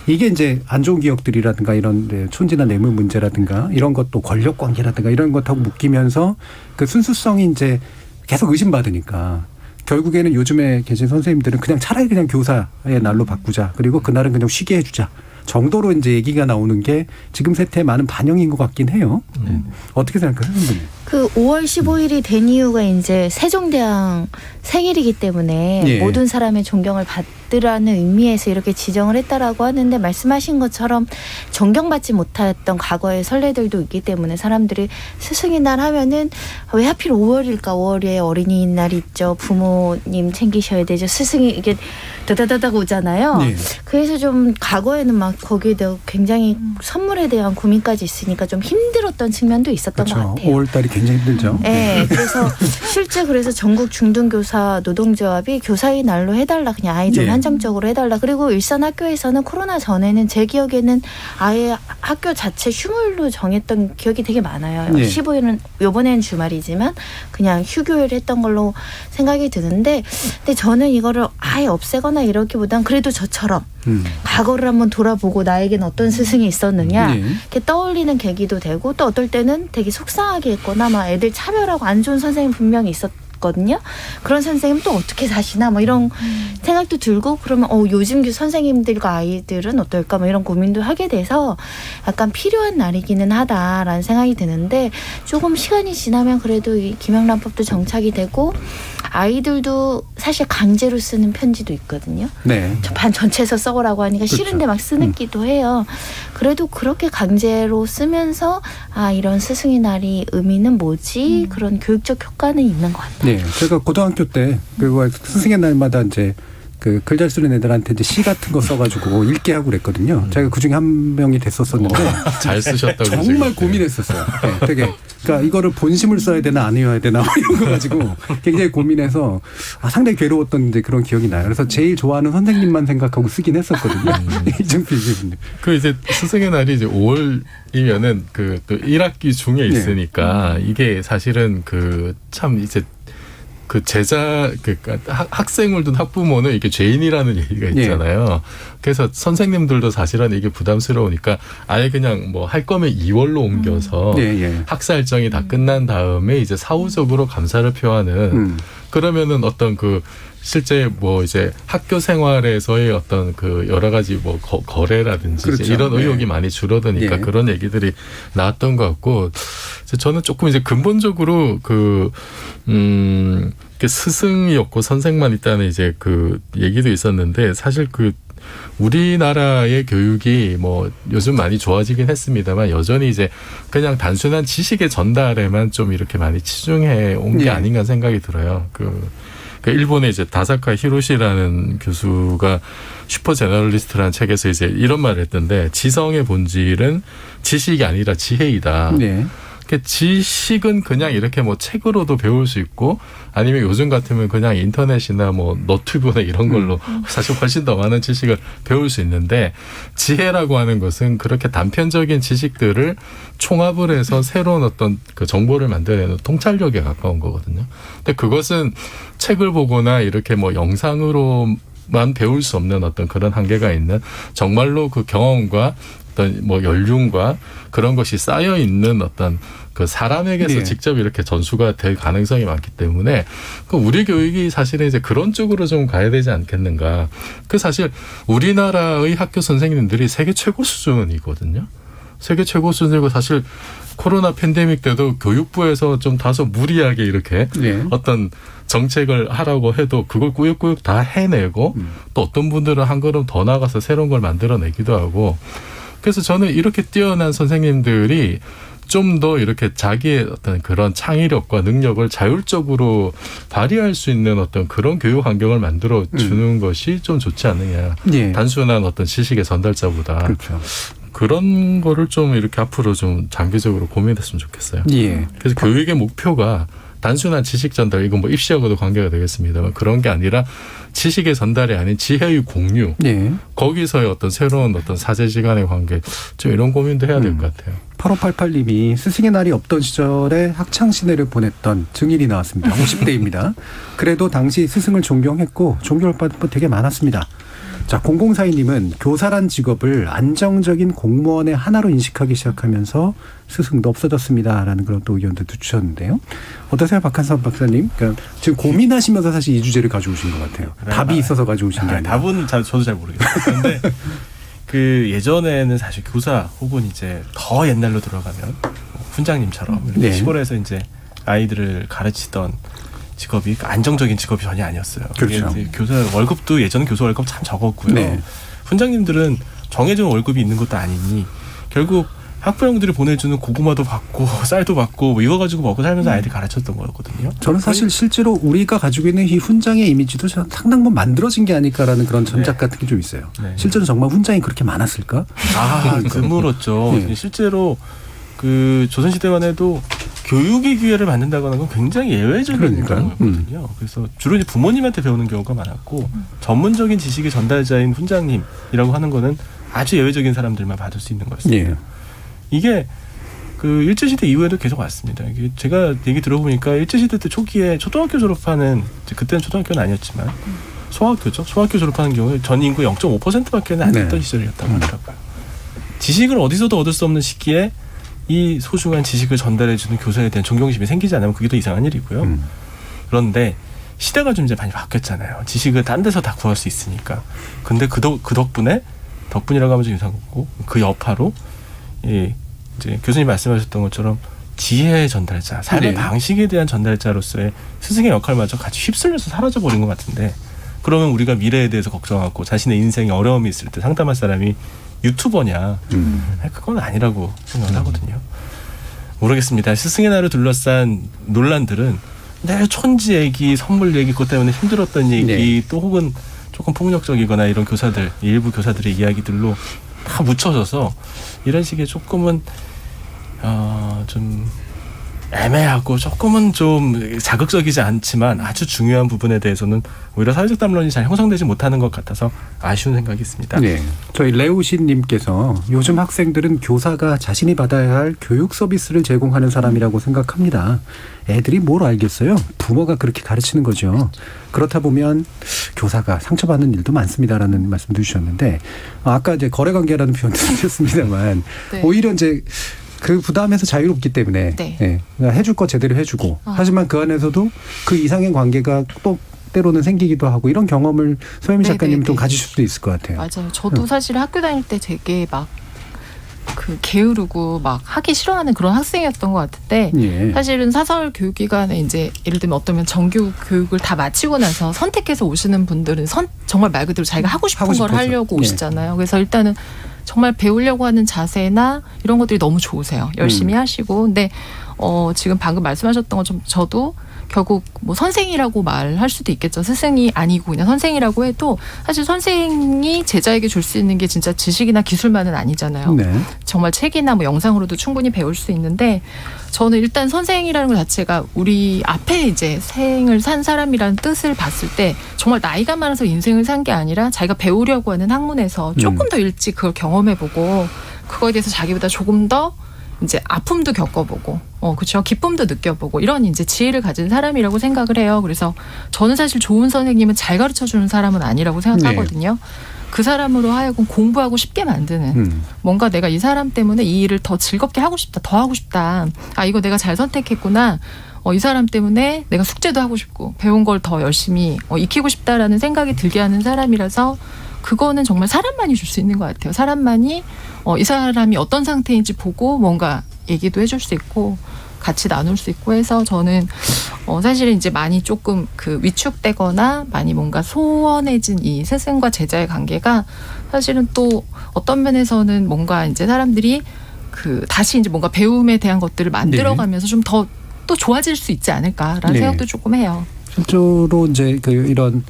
이게 이제 안 좋은 기억들이라든가 이런 촌지나 뇌물 문제라든가 이런 것도 권력 관계라든가 이런 것하고 묶이면서 그 순수성이 이제 계속 의심받으니까 결국에는 요즘에 계신 선생님들은 그냥 차라리 그냥 교사의 날로 바꾸자. 그리고 그날은 그냥 쉬게 해주자. 정도로 이제 얘기가 나오는 게 지금 세태의 많은 반영인 것 같긴 해요. 어떻게 생각하세요, 선생님? 그 5월 15일이 된 이유가 이제 세종대왕 생일이기 때문에 모든 사람의 존경을 받으라는 의미에서 이렇게 지정을 했다라고 하는데 말씀하신 것처럼 존경받지 못했던 과거의 선례들도 있기 때문에 사람들이 스승의 날 하면은 왜 하필 5월일까? 5월에 어린이날이 있죠. 부모님 챙기셔야 되죠. 스승이 이게 다다다다가 오잖아요. 그래서 좀 과거에는 막 거기에 대해 굉장히 선물에 대한 고민까지 있으니까 좀 힘들었던 측면도 있었던 것 같아요. 5월달이 굉장히 힘들죠. 네, 그래서 실제 그래서 전국 중등교사 노동조합이 교사의 날로 해달라, 그냥 아예 좀 한정적으로 해달라. 그리고 일선 학교에서는 코로나 전에는 제 기억에는 아예 학교 자체 휴무일로 정했던 기억이 되게 많아요. 15일은 요번에는 주말이지만 그냥 휴교일 했던 걸로 생각이 드는데, 근데 저는 이거를 아예 없애거나 이러기보단 그래도 저처럼 과거를 한번 돌아보고 나에겐 어떤 스승이 있었느냐 이렇게 떠올리는 계기도 되고, 또 어떨 때는 되게 속상하게 했거나 막 애들 차별하고 안 좋은 선생님 분명히 있었고 싶거든요. 그런 선생님 또 어떻게 사시나 뭐 이런 생각도 들고 그러면 요즘 선생님들과 아이들은 어떨까 뭐 이런 고민도 하게 돼서 약간 필요한 날이기는 하다라는 생각이 드는데 조금 시간이 지나면 그래도 이 김영란법도 정착이 되고 아이들도 사실 강제로 쓰는 편지도 있거든요. 네. 반 전체에서 써오라고 하니까 그렇죠. 싫은데 막 쓰기도 해요. 그래도 그렇게 강제로 쓰면서 이런 스승의 날이 의미는 뭐지? 그런 교육적 효과는 있는 것 같아요. 네, 제가 고등학교 때 그 스승의 날마다 이제 그 글 잘 쓰는 애들한테 이제 시 같은 거 써가지고 읽게 하고 그랬거든요. 제가 그 중에 한 명이 됐었었는데 잘 쓰셨다고 정말 고민했었어요. 네, 되게 그러니까 이거를 본심을 써야 되나 안 외워야 되나 이런 거 가지고 굉장히 고민해서 상당히 괴로웠던 이제 그런 기억이 나요. 그래서 제일 좋아하는 선생님만 생각하고 쓰긴 했었거든요. 이정필 교수님. 그 이제 스승의 날이 이제 5월이면은 그 또 1학기 중에 있으니까 이게 사실은 그 참 이제 그 제자 그러니까 학생을 둔 학부모는 이게 죄인이라는 얘기가 있잖아요. 그래서 선생님들도 사실은 이게 부담스러우니까 아예 그냥 뭐 할 거면 2월로 옮겨서 학사 일정이 다 끝난 다음에 이제 사후적으로 감사를 표하는 그러면은 어떤 그 실제 뭐 이제 학교 생활에서의 어떤 그 여러 가지 뭐 거래라든지 그렇죠. 이제 이런 의혹이 많이 줄어드니까 그런 얘기들이 나왔던 것 같고 저는 조금 이제 근본적으로 그 스승이 없고 선생만 있다는 이제 그 얘기도 있었는데 사실 그 우리나라의 교육이 뭐 요즘 많이 좋아지긴 했습니다만 여전히 이제 그냥 단순한 지식의 전달에만 좀 이렇게 많이 치중해 온 게 아닌가 생각이 들어요. 그 일본의 이제 다사카 히로시라는 교수가 슈퍼 제너럴리스트라는 책에서 이제 이런 말을 했던데 지성의 본질은 지식이 아니라 지혜이다. 지식은 그냥 이렇게 뭐 책으로도 배울 수 있고 아니면 요즘 같으면 그냥 인터넷이나 뭐 너튜브나 이런 걸로 사실 훨씬 더 많은 지식을 배울 수 있는데 지혜라고 하는 것은 그렇게 단편적인 지식들을 총합을 해서 새로운 어떤 그 정보를 만들어내는 통찰력에 가까운 거거든요. 근데 그것은 책을 보거나 이렇게 뭐 영상으로만 배울 수 없는 어떤 그런 한계가 있는 정말로 그 경험과 어떤 뭐 연륜과 그런 것이 쌓여 있는 어떤 그 사람에게서 직접 이렇게 전수가 될 가능성이 많기 때문에 그 우리 교육이 사실은 이제 그런 쪽으로 좀 가야 되지 않겠는가. 그 사실 우리나라의 학교 선생님들이 세계 최고 수준이거든요. 세계 최고 수준이고 사실 코로나 팬데믹 때도 교육부에서 좀 다소 무리하게 이렇게 어떤 정책을 하라고 해도 그걸 꾸역꾸역 다 해내고 또 어떤 분들은 한 걸음 더 나가서 새로운 걸 만들어내기도 하고 그래서 저는 이렇게 뛰어난 선생님들이 좀 더 이렇게 자기의 어떤 그런 창의력과 능력을 자율적으로 발휘할 수 있는 어떤 그런 교육 환경을 만들어 주는 것이 좀 좋지 않느냐. 단순한 어떤 지식의 전달자보다. 그렇죠. 그런 거를 좀 이렇게 앞으로 좀 장기적으로 고민했으면 좋겠어요. 그래서 교육의 목표가 단순한 지식 전달, 이건 뭐 입시하고도 관계가 되겠습니다만 그런 게 아니라 지식의 전달이 아닌 지혜의 공유. 거기서의 어떤 새로운 어떤 사제지간의 관계, 좀 이런 고민도 해야 될 것 같아요. 8588님이 스승의 날이 없던 시절에 학창시내를 보냈던 증인이 나왔습니다. 50대입니다. 그래도 당시 스승을 존경했고 존경을 받은 분 되게 많았습니다. 자, 0042님은 교사란 직업을 안정적인 공무원의 하나로 인식하기 시작하면서 스승도 없어졌습니다라는 그런 또 의견도 주셨는데요. 어떠세요, 박한선 박사님? 그러니까 지금 고민하시면서 사실 이 주제를 가져오신 것 같아요. 답이 있어서 가져오신 게 아니라. 답은 저도 잘 모르겠어요. 그런데 그 예전에는 사실 교사 혹은 이제 더 옛날로 들어가면 훈장님처럼 이렇게 시골에서 이제 아이들을 가르치던 직업이 안정적인 직업이 전혀 아니었어요. 그렇죠. 교사 월급도 예전에 교사 월급 참 적었고요. 훈장님들은 정해진 월급이 있는 것도 아니니 결국 학부형들이 보내주는 고구마도 받고 쌀도 받고 뭐 이거 가지고 먹고 살면서 아이들 가르쳤던 거거든요. 저는 사실 실제로 우리가 가지고 있는 이 훈장의 이미지도 상당 부분 만들어진 게 아닐까라는 그런 전작 같은 게 좀 있어요. 실제로 정말 훈장이 그렇게 많았을까? 드물었죠. 실제로 그 조선시대만 해도 교육의 기회를 받는다거나 건 굉장히 예외적인 경우였거든요. 그래서 주로 이제 부모님한테 배우는 경우가 많았고 전문적인 지식의 전달자인 훈장님이라고 하는 거는 아주 예외적인 사람들만 받을 수 있는 거였습니다. 이게 그 일제시대 이후에도 계속 왔습니다. 이게 제가 얘기 들어보니까 일제시대 때 초기에 초등학교 졸업하는, 그때는 초등학교는 아니었지만 소학교죠. 소학교 졸업하는 경우에 전 인구 0.5%밖에 안 됐던 시절이었다고 하더라고요. 지식을 어디서도 얻을 수 없는 시기에 이 소중한 지식을 전달해주는 교사에 대한 존경심이 생기지 않으면 그게 더 이상한 일이고요. 그런데 시대가 좀 이제 많이 바뀌었잖아요. 지식을 딴 데서 다 구할 수 있으니까. 근데 그 덕분이라고 하면 좀 이상하고 그 여파로 이제 교수님 말씀하셨던 것처럼 지혜의 전달자, 삶의 방식에 대한 전달자로서의 스승의 역할마저 같이 휩쓸려서 사라져버린 것 같은데 그러면 우리가 미래에 대해서 걱정하고 자신의 인생에 어려움이 있을 때 상담할 사람이 유튜버냐? 그건 아니라고 생각을 하거든요. 모르겠습니다. 스승의 날을 둘러싼 논란들은 내 촌지 얘기, 선물 얘기, 그것 때문에 힘들었던 얘기, 또 혹은 조금 폭력적이거나 이런 교사들, 일부 교사들의 이야기들로 다 묻혀져서 이런 식의 조금은 좀 애매하고 조금은 좀 자극적이지 않지만 아주 중요한 부분에 대해서는 오히려 사회적 담론이 잘 형성되지 못하는 것 같아서 아쉬운 생각이 있습니다. 네, 저희 레오신님께서 요즘 학생들은 교사가 자신이 받아야 할 교육 서비스를 제공하는 사람이라고 생각합니다. 애들이 뭘 알겠어요? 부모가 그렇게 가르치는 거죠. 그렇다 보면 교사가 상처받는 일도 많습니다라는 말씀도 주셨는데 아까 이제 거래관계라는 표현도 쓰셨습니다만 오히려 이제 그 부담에서 자유롭기 때문에 해줄 거 제대로 해주고 하지만 그 안에서도 그 이상의 관계가 또 때로는 생기기도 하고 이런 경험을 소혜미 작가님 좀 가지실 수도 있을 것 같아요. 맞아요. 저도 사실 학교 다닐 때 되게 막 그 게으르고 막 하기 싫어하는 그런 학생이었던 것 같은데 사실은 사설 교육기관에 이제 예를 들면 어떠면 정규 교육을 다 마치고 나서 선택해서 오시는 분들은 정말 말 그대로 자기가 하고 싶은 걸 하려고 오시잖아요. 그래서 일단은 정말 배우려고 하는 자세나 이런 것들이 너무 좋으세요. 열심히 하시고. 근데 지금 방금 말씀하셨던 것처럼 저도 결국 뭐 선생이라고 말할 수도 있겠죠. 스승이 아니고 그냥 선생이라고 해도 사실 선생이 제자에게 줄 수 있는 게 진짜 지식이나 기술만은 아니잖아요. 정말 책이나 뭐 영상으로도 충분히 배울 수 있는데 저는 일단 선생이라는 것 자체가 우리 앞에 이제 생을 산 사람이라는 뜻을 봤을 때 정말 나이가 많아서 인생을 산 게 아니라 자기가 배우려고 하는 학문에서 조금 더 일찍 그걸 경험해보고 그거에 대해서 자기보다 조금 더 이제 아픔도 겪어보고, 그렇죠. 기쁨도 느껴보고 이런 이제 지혜를 가진 사람이라고 생각을 해요. 그래서 저는 사실 좋은 선생님은 잘 가르쳐주는 사람은 아니라고 생각하거든요. 그 사람으로 하여금 공부하고 싶게 만드는 뭔가 내가 이 사람 때문에 이 일을 더 즐겁게 하고 싶다, 더 하고 싶다. 아 이거 내가 잘 선택했구나. 이 사람 때문에 내가 숙제도 하고 싶고 배운 걸 더 열심히 익히고 싶다라는 생각이 들게 하는 사람이라서. 그거는 정말 사람만이 줄 수 있는 것 같아요. 사람만이 이 사람이 어떤 상태인지 보고 뭔가 얘기도 해줄 수 있고 같이 나눌 수 있고 해서 저는 사실은 이제 많이 조금 그 위축되거나 많이 뭔가 소원해진 이 스승과 제자의 관계가 사실은 또 어떤 면에서는 뭔가 이제 사람들이 그 다시 이제 뭔가 배움에 대한 것들을 만들어가면서 좀 더 또 좋아질 수 있지 않을까라는 생각도 조금 해요. 실제로 이제 그 이런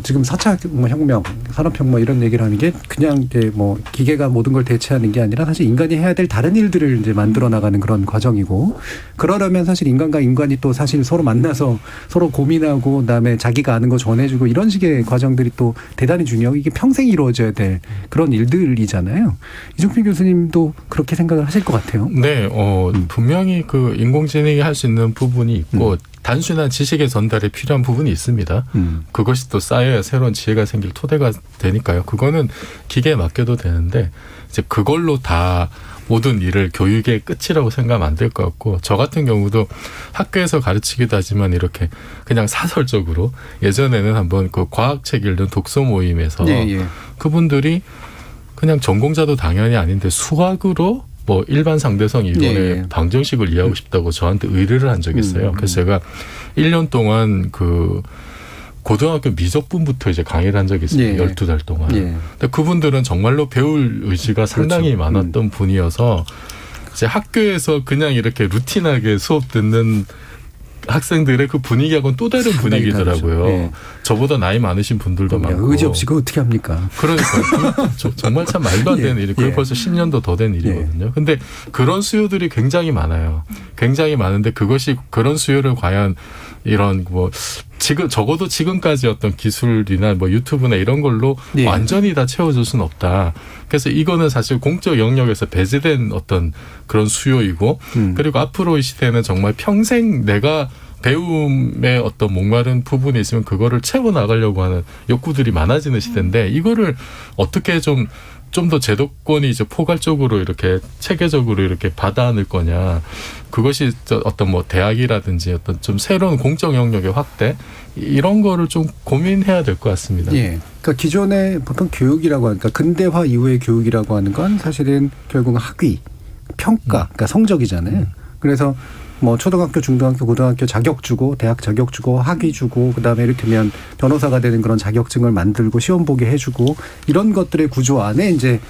지금 4차 혁명, 산업혁명 이런 얘기를 하는 게 그냥 이제 뭐 기계가 모든 걸 대체하는 게 아니라 사실 인간이 해야 될 다른 일들을 이제 만들어 나가는 그런 과정이고 그러려면 사실 인간과 인간이 또 사실 서로 만나서 서로 고민하고 그다음에 자기가 아는 거 전해주고 이런 식의 과정들이 또 대단히 중요하고 이게 평생 이루어져야 될 그런 일들이잖아요. 이종필 교수님도 그렇게 생각을 하실 것 같아요. 네, 분명히 그 인공지능이 할 수 있는 부분이 있고 단순한 지식의 전달에 필요한 부분이 있습니다. 그것이 또 쌓여야 새로운 지혜가 생길 토대가 되니까요. 그거는 기계에 맡겨도 되는데 이제 그걸로 다 모든 일을 교육의 끝이라고 생각하면 안 될 것 같고 저 같은 경우도 학교에서 가르치기도 하지만 이렇게 그냥 사설적으로 예전에는 한번 그 과학책 읽는 독서 모임에서 그분들이 그냥 전공자도 당연히 아닌데 수학으로 뭐 일반 상대성 이론의 방정식을 이해하고 싶다고 저한테 의뢰를 한 적이 있어요. 그래서 제가 1년 동안 그 고등학교 미적분부터 이제 강의를 한 적이 있어요. 12달 동안. 근데 그분들은 정말로 배울 의지가 상당히 많았던 분이어서 이제 학교에서 그냥 이렇게 루틴하게 수업 듣는 학생들의 그 분위기하고는 또 다른 분위기더라고요. 저보다 나이 많으신 분들도 많고. 의지 없이 그거 어떻게 합니까? 그러니까 정말 참 말도 안 되는 일이 그게 벌써 10년도 더 된 일이거든요. 근데 그런 수요들이 굉장히 많아요. 굉장히 많은데 그것이 그런 수요를 과연 이런 뭐 지금 적어도 지금까지 어떤 기술이나 뭐 유튜브나 이런 걸로 완전히 다 채워줄 수는 없다. 그래서 이거는 사실 공적 영역에서 배제된 어떤 그런 수요이고 그리고 앞으로의 시대는 정말 평생 내가 배움의 어떤 목마른 부분이 있으면 그거를 채워나가려고 하는 욕구들이 많아지는 시대인데 이거를 어떻게 좀 좀 더 제도권이 이제 포괄적으로 이렇게 체계적으로 이렇게 받아안을 거냐. 그것이 어떤 뭐 대학이라든지 어떤 좀 새로운 공적 영역의 확대 이런 거를 좀 고민해야 될 것 같습니다. 예. 그러니까 기존의 보통 교육이라고 하니까 근대화 이후의 교육이라고 하는 건 사실은 결국은 학위, 평가, 그러니까 성적이잖아요. 그래서 뭐 초등학교, 중등학교, 고등학교 자격 주고 대학 자격 주고 학위 주고 그다음에 이를테면 변호사가 되는 그런 자격증을 만들고 시험 보게 해주고 이런 것들의 구조 안에 이제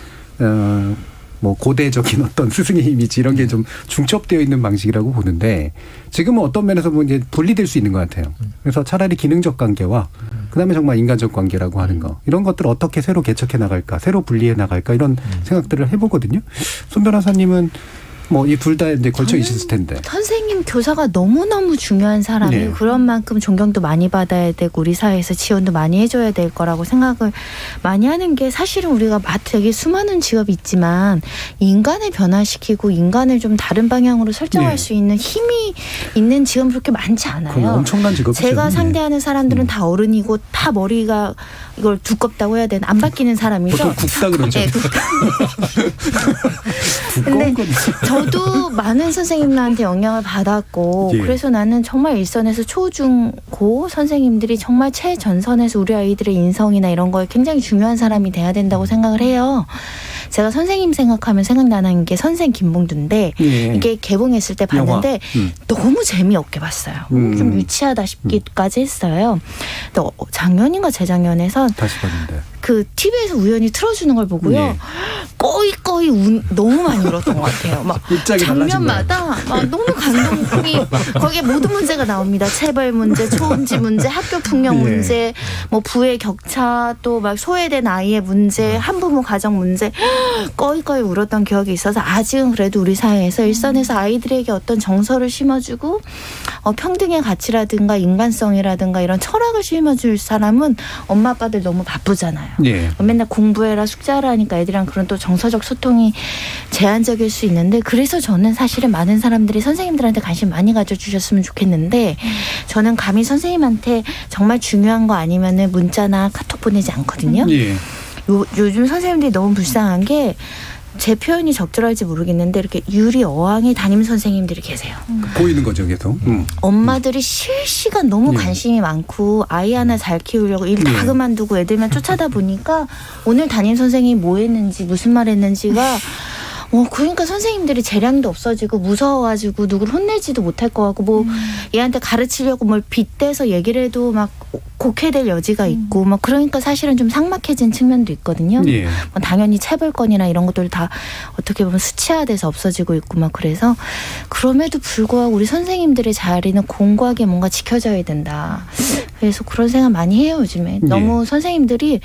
뭐 고대적인 어떤 스승의 이미지 이런 게 좀 중첩되어 있는 방식이라고 보는데 지금은 어떤 면에서 보면 이제 분리될 수 있는 것 같아요. 그래서 차라리 기능적 관계와 그다음에 정말 인간적 관계라고 하는 거 이런 것들을 어떻게 새로 개척해 나갈까, 새로 분리해 나갈까 이런 생각들을 해보거든요. 손 변호사님은 뭐 이 둘 다 이제 걸쳐 있을 텐데. 선생님, 교사가 너무너무 중요한 사람이 네. 그런 만큼 존경도 많이 받아야 되고 우리 사회에서 지원도 많이 해줘야 될 거라고 생각을 많이 하는 게 사실은 우리가 되게 수많은 직업이 있지만 인간을 변화시키고 인간을 좀 다른 방향으로 설정할 네. 수 있는 힘이 있는 직업은 그렇게 많지 않아요. 그건 엄청난 직업이죠. 제가 상대하는 사람들은 다 어른이고 다 머리가 이걸 두껍다고 해야 되나 안 바뀌는 사람이죠. 보통 굽다 그러죠. 네, 두꺼운 건 저도 많은 선생님들한테 영향을 받았고 예. 그래서 나는 정말 일선에서 초, 중, 고 선생님들이 정말 최전선에서 우리 아이들의 인성이나 이런 거에 굉장히 중요한 사람이 돼야 된다고 생각을 해요. 제가 선생님 생각하면 생각나는 게 선생 김봉두인데 예. 이게 개봉했을 때 봤는데 너무 재미없게 봤어요. 좀 유치하다 싶기까지 했어요. 또 작년인가 재작년에서 다시 봤는데 그 TV에서 우연히 틀어주는 걸 보고요. 네. 꺼이 너무 많이 울었던 것 같아요. 막 입장이 장면마다 막 너무 감동이 거기에 모든 문제가 나옵니다. 체벌 문제, 초음지 문제, 학교 풍경 예. 문제, 뭐 부의 격차, 또 막 소외된 아이의 문제, 한부모 가정 문제 꺼이 울었던 기억이 있어서 아직은 그래도 우리 사회에서 일선에서 아이들에게 어떤 정서를 심어주고 평등의 가치라든가 인간성이라든가 이런 철학을 심어줄 사람은 엄마 아빠들 너무 바쁘잖아요. 예. 맨날 공부해라 숙제하라 하니까 애들이랑 그런 또 정서적 소통이 제한적일 수 있는데 그래서 저는 사실은 많은 사람들이 선생님들한테 관심 많이 가져주셨으면 좋겠는데 저는 감히 선생님한테 정말 중요한 거 아니면은 문자나 카톡 보내지 않거든요. 예. 요즘 선생님들이 너무 불쌍한 게 제 표현이 적절할지 모르겠는데 이렇게 유리 어항에 담임 선생님들이 계세요. 보이는 거죠, 계속. 엄마들이 실시간 너무 관심이 많고 아이 하나 잘 키우려고 일 다 그만두고 애들만 쫓아다 보니까 오늘 담임 선생님이 뭐 했는지 무슨 말 했는지가 그러니까 선생님들이 재량도 없어지고 무서워가지고 누구를 혼내지도 못할 것 같고 뭐 얘한테 가르치려고 뭘 빗대서 얘기를 해도 막 곡해될 여지가 있고 막 그러니까 사실은 좀 삭막해진 측면도 있거든요. 예. 뭐 당연히 체벌권이나 이런 것들 다 어떻게 보면 수치화돼서 없어지고 있고 막 그래서 그럼에도 불구하고 우리 선생님들의 자리는 공고하게 뭔가 지켜져야 된다. 그래서 그런 생각 많이 해요 요즘에. 너무 선생님들이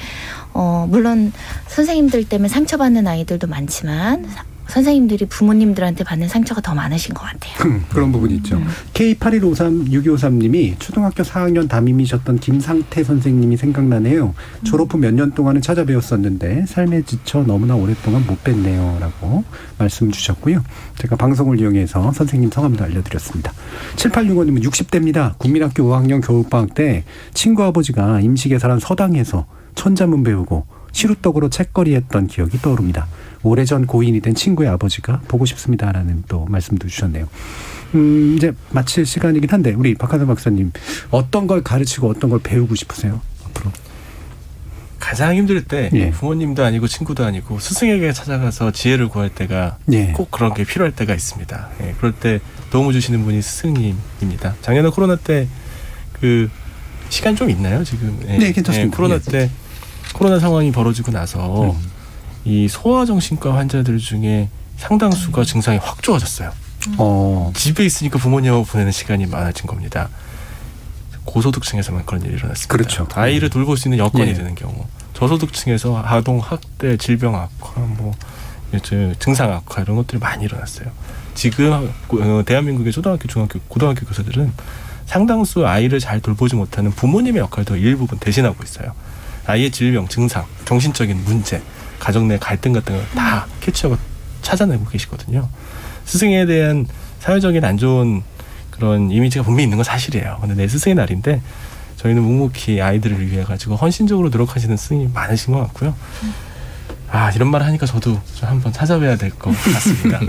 물론 선생님들 때문에 상처받는 아이들도 많지만 선생님들이 부모님들한테 받는 상처가 더 많으신 것 같아요. 그런 부분이 있죠. K8153-6253님이 초등학교 4학년 담임이셨던 김상태 선생님이 생각나네요. 졸업 후 몇 년 동안은 찾아뵈었었는데 삶에 지쳐 너무나 오랫동안 못 뵀네요. 라고 말씀 주셨고요. 제가 방송을 이용해서 선생님 성함도 알려드렸습니다. 7865님은 60대입니다. 국민학교 5학년 겨울방학 때 친구 아버지가 임시개설한 서당에서 천자문 배우고 시루떡으로 책거리 했던 기억이 떠오릅니다. 오래전 고인이 된 친구의 아버지가 보고 싶습니다라는 또 말씀도 주셨네요. 이제 마칠 시간이긴 한데 우리 박한선 박사님 어떤 걸 가르치고 어떤 걸 배우고 싶으세요? 앞으로 가장 힘들 때 부모님도 아니고 친구도 아니고 스승에게 찾아가서 지혜를 구할 때가 꼭 그런 게 필요할 때가 있습니다. 그럴 때 도움을 주시는 분이 스승님입니다. 작년에 코로나 때 그 시간 좀 있나요 지금? 네, 괜찮습니다. 코로나 때 코로나 상황이 벌어지고 나서 이 소아정신과 환자들 중에 상당수가 증상이 확 좋아졌어요. 집에 있으니까 부모님하고 보내는 시간이 많아진 겁니다. 고소득층에서만 그런 일이 일어났습니다. 그렇죠. 아이를 돌볼 수 있는 여건이 되는 경우, 저소득층에서 아동 학대, 질병 악화, 뭐 증상 악화 이런 것들이 많이 일어났어요. 지금 대한민국의 초등학교, 중학교, 고등학교 교사들은 상당수 아이를 잘 돌보지 못하는 부모님의 역할도 일부분 대신하고 있어요. 아이의 질병, 증상, 정신적인 문제, 가정 내 갈등 같은 걸 다 캐치하고 찾아내고 계시거든요. 스승에 대한 사회적인 안 좋은 그런 이미지가 분명히 있는 건 사실이에요. 근데 내 스승의 날인데 저희는 묵묵히 아이들을 위해 가지고 헌신적으로 노력하시는 스승이 많으신 것 같고요. 이런 말 하니까 저도 좀 한번 찾아뵈야 될 것 같습니다.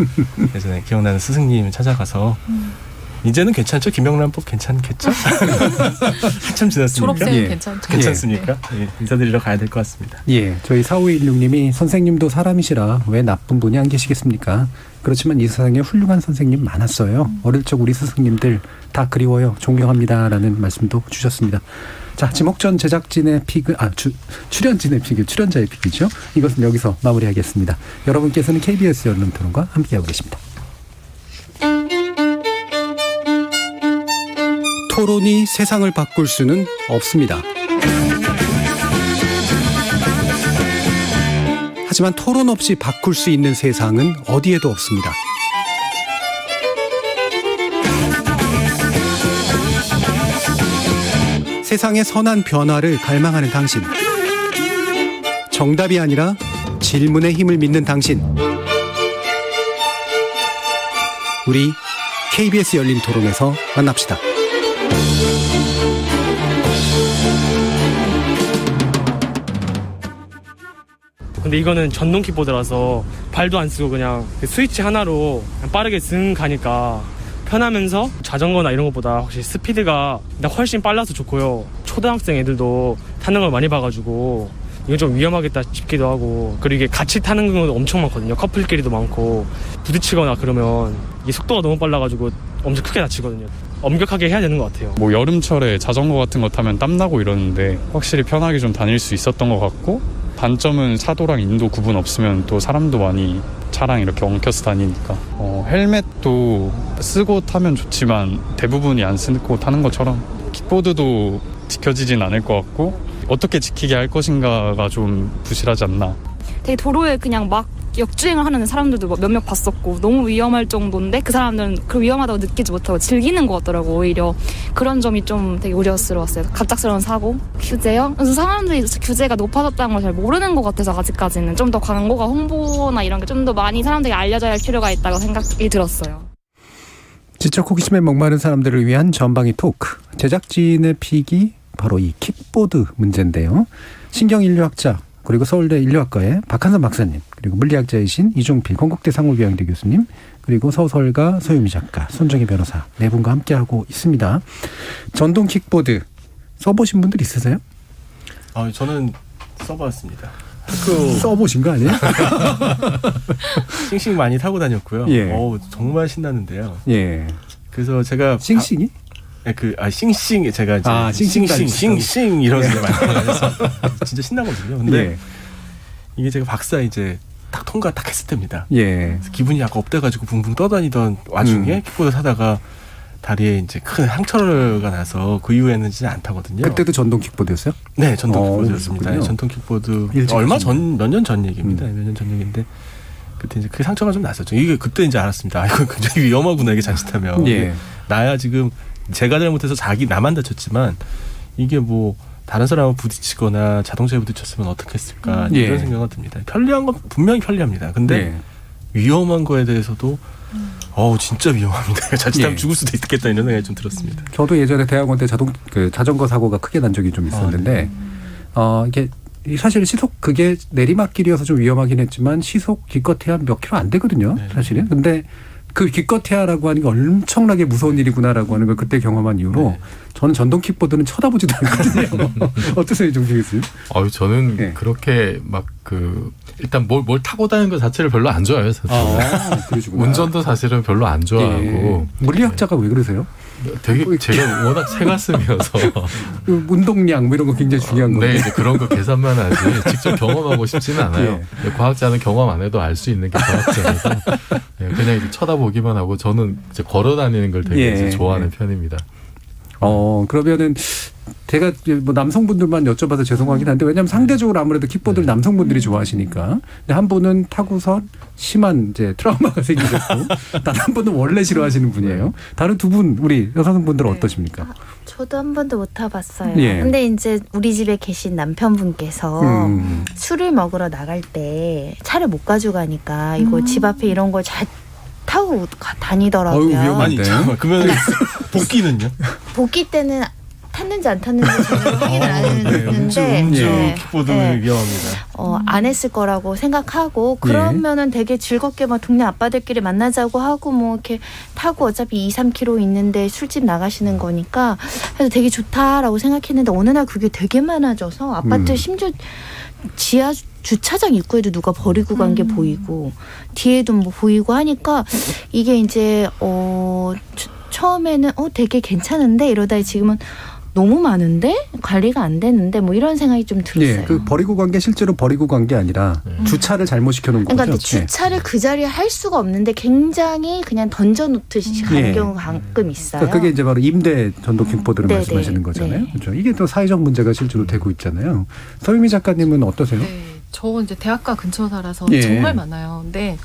예전에 기억나는 스승님 찾아가서 이제는 괜찮죠? 김영란법 괜찮겠죠? 한참 지났습니까? 졸업생 괜찮죠? 괜찮습니까? 예, 인사드리러 가야 될 것 같습니다. 예, 저희 4516님이 선생님도 사람이시라 왜 나쁜 분이 안 계시겠습니까? 그렇지만 이 세상에 훌륭한 선생님 많았어요. 어릴 적 우리 스승님들 다 그리워요. 존경합니다라는 말씀도 주셨습니다. 자, 지목전 제작진의 픽은 출연진의 픽이 출연자의 픽이죠. 이것은 여기서 마무리하겠습니다. 여러분께서는 KBS 열린 토론과 함께하고 계십니다. 토론이 세상을 바꿀 수는 없습니다. 하지만 토론 없이 바꿀 수 있는 세상은 어디에도 없습니다. 세상의 선한 변화를 갈망하는 당신. 정답이 아니라 질문의 힘을 믿는 당신. 우리 KBS 열린 토론에서 만납시다. 근데 이거는 전동 킥보드라서 발도 안 쓰고 그냥 스위치 하나로 그냥 빠르게 쓱 가니까 편하면서 자전거나 이런 것보다 확실히 스피드가 훨씬 빨라서 좋고요. 초등학생 애들도 타는 걸 많이 봐가지고 이건 좀 위험하겠다 싶기도 하고, 그리고 이게 같이 타는 경우도 엄청 많거든요. 커플끼리도 많고 부딪히거나 그러면 이 속도가 너무 빨라가지고 엄청 크게 다치거든요. 엄격하게 해야 되는 것 같아요. 뭐 여름철에 자전거 같은 거 타면 땀나고 이러는데 확실히 편하게 좀 다닐 수 있었던 것 같고, 단점은 차도랑 인도 구분 없으면 또 사람도 많이 차랑 이렇게 엉켜서 다니니까 헬멧도 쓰고 타면 좋지만 대부분이 안 쓰고 타는 것처럼 킥보드도 지켜지진 않을 것 같고, 어떻게 지키게 할 것인가가 좀 부실하지 않나. 되게 도로에 그냥 막 역주행을 하는 사람들도 몇몇 봤었고, 너무 위험할 정도인데 그 사람들은 그 위험하다고 느끼지 못하고 즐기는 것 같더라고. 오히려 그런 점이 좀 되게 우려스러웠어요. 갑작스러운 사고. 규제요? 그래서 사람들이 규제가 높아졌다는 걸 잘 모르는 것 같아서 아직까지는 좀 더 광고가 홍보나 이런 게 좀 더 많이 사람들이 알려져야 할 필요가 있다고 생각이 들었어요. 지적 호기심에 목마른 사람들을 위한 전방위 토크. 제작진의 픽이 바로 이 킥보드 문제인데요. 신경인류학자 그리고 서울대 인류학과의 박한선 박사님, 그리고 물리학자이신 이종필 건국대 상호교양대 교수님, 그리고 소설가 서유미 작가, 손정희 변호사 네 분과 함께하고 있습니다. 전동 킥보드 써보신 분들 있으세요? 저는 써봤습니다. 써보신 거 아니에요? 싱싱 많이 타고 다녔고요. 예. 정말 신나는데요. 예. 그래서 제가 싱싱이? 싱싱 제가 이제 싱싱 이런 데 많이 타서 진짜 신나거든요. 근데 이게 제가 박사 이제 딱 통과 딱 했을 때입니다. 예. 기분이 약간 업돼가지고 붕붕 떠다니던 와중에 킥보드 타다가 다리에 이제 큰 상처가 나서 그 이후에는 진짜 안 타거든요. 그때도 전동 킥보드였어요? 네, 전동 킥보드였습니다. 전동 킥보드 얼마 전, 몇 년 전 얘기입니다. 몇 년 전 얘기인데 그때 이제 그 상처가 좀 났었죠. 이게 그때 이제 알았습니다. 이거 굉장히 위험하구나, 이게 자칫하면. 예. 나야 지금 제가 잘못해서 나만 다쳤지만 이게 뭐 다른 사람하고 부딪히거나 자동차에 부딪혔으면 어떻게 했을까 이런 생각은 듭니다. 편리한 건 분명히 편리합니다. 근데 위험한 거에 대해서도 진짜 위험합니다. 자칫하면 죽을 수도 있겠다 이런 생각이 좀 들었습니다. 저도 예전에 대학원 때 자전거 사고가 크게 난 적이 좀 있었는데 이게 사실 시속 그게 내리막길이어서 좀 위험하긴 했지만 시속 기껏해야 몇 킬로 안 되거든요. 사실은. 근데 그 기껏해야라고 하는 게 엄청나게 무서운 일이구나라고 하는 걸 그때 경험한 이후로 저는 전동 킥보드는 쳐다보지도 않거든요. 어떠세요, 이종필 교수님? 저는 그렇게 막 일단 뭘 타고 다니는 것 자체를 별로 안 좋아해요. 사실. 운전도 사실은 별로 안 좋아하고. 물리학자가 왜 그러세요? 되게 제가 워낙 새가슴이어서 운동량 뭐 이런 거 굉장히 중요한 건데. 네, 이제 그런 거 계산만 하지 직접 경험하고 싶지는 않아요. 과학자는 경험 안 해도 알 수 있는 게 과학자라서 그냥 이제 쳐다보기만 하고 저는 이제 걸어 다니는 걸 되게 이제 좋아하는 편입니다. 그러면은 제가 뭐 남성분들만 여쭤봐서 죄송하긴 한데, 왜냐하면 상대적으로 아무래도 킥보드를 남성분들이 좋아하시니까. 근데 한 분은 타고선 심한 이제 트라우마가 생기셨고, 다른 한 분은 원래 싫어하시는 분이에요. 다른 두 분 우리 여성분들은 어떠십니까? 저도 한 번도 못 타봤어요. 예. 근데 이제 우리 집에 계신 남편분께서 술을 먹으러 나갈 때 차를 못 가져가니까 이거 집 앞에 이런 걸 잘 타고 다니더라고요. 위험한데. 그러면 복귀는요? 복귀 때는 탔는지 안 탔는지 저는 확인을 안 했는데 음주 킥보드는 위험합니다. 안 했을 거라고 생각하고 그러면은 되게 즐겁게 막 동네 아빠들끼리 만나자고 하고 뭐 이렇게 타고 어차피 2-3km 있는데 술집 나가시는 거니까 그래서 되게 좋다라고 생각했는데 어느 날 그게 되게 많아져서 아파트 심지어 지하 주차장 입구에도 누가 버리고 간 게 보이고 뒤에도 뭐 보이고 하니까 이게 이제 처음에는 되게 괜찮은데 이러다 지금은 너무 많은데 관리가 안 되는데 뭐 이런 생각이 좀 들었어요. 그 버리고 간 게 실제로 버리고 간 게 아니라 주차를 잘못 시켜놓은 거죠. 그러니까 주차를 그 자리에 할 수가 없는데 굉장히 그냥 던져놓듯이 가는 경우가 가끔 있어요. 그러니까 그게 이제 바로 임대 전동 킥보드를 말씀하시는 거잖아요. 그렇죠. 이게 또 사회적 문제가 실제로 되고 있잖아요. 서유미 작가님은 어떠세요? 저 이제 대학가 근처 살아서 정말 많아요. 근데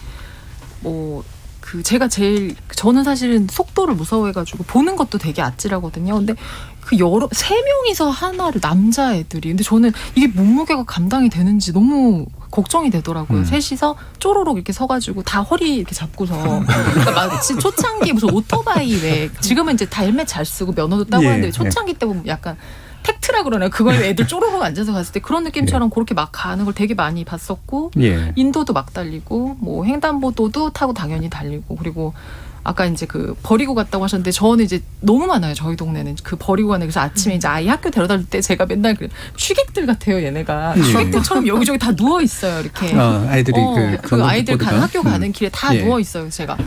저는 사실은 속도를 무서워해가지고 보는 것도 되게 아찔하거든요. 근데 그 3명이서 하나를 남자애들이. 근데 저는 이게 몸무게가 감당이 되는지 너무 걱정이 되더라고요. 셋이서 쪼로록 이렇게 서가지고 다 허리 이렇게 잡고서. 그러니까 마치 초창기 무슨 오토바이 지금은 이제 다 헬멧 잘 쓰고 면허도 따고 하는데 초창기 때 보면 약간 택트라 그러나요? 그걸 애들 쪼로록 앉아서 갔을 때 그런 느낌처럼 그렇게 막 가는 걸 되게 많이 봤었고 인도도 막 달리고 뭐 횡단보도도 타고 당연히 달리고 그리고 아까 이제 그 버리고 갔다고 하셨는데 저는 이제 너무 많아요. 저희 동네는 그 버리고 가는 그래서 아침에 이제 아이 학교 데려다 줄 때 제가 맨날 취객들 같아요. 얘네가 취객들처럼 여기저기 다 누워 있어요. 이렇게 아이들이 그 아이들 학교 가는 길에 다 누워 있어요. 제가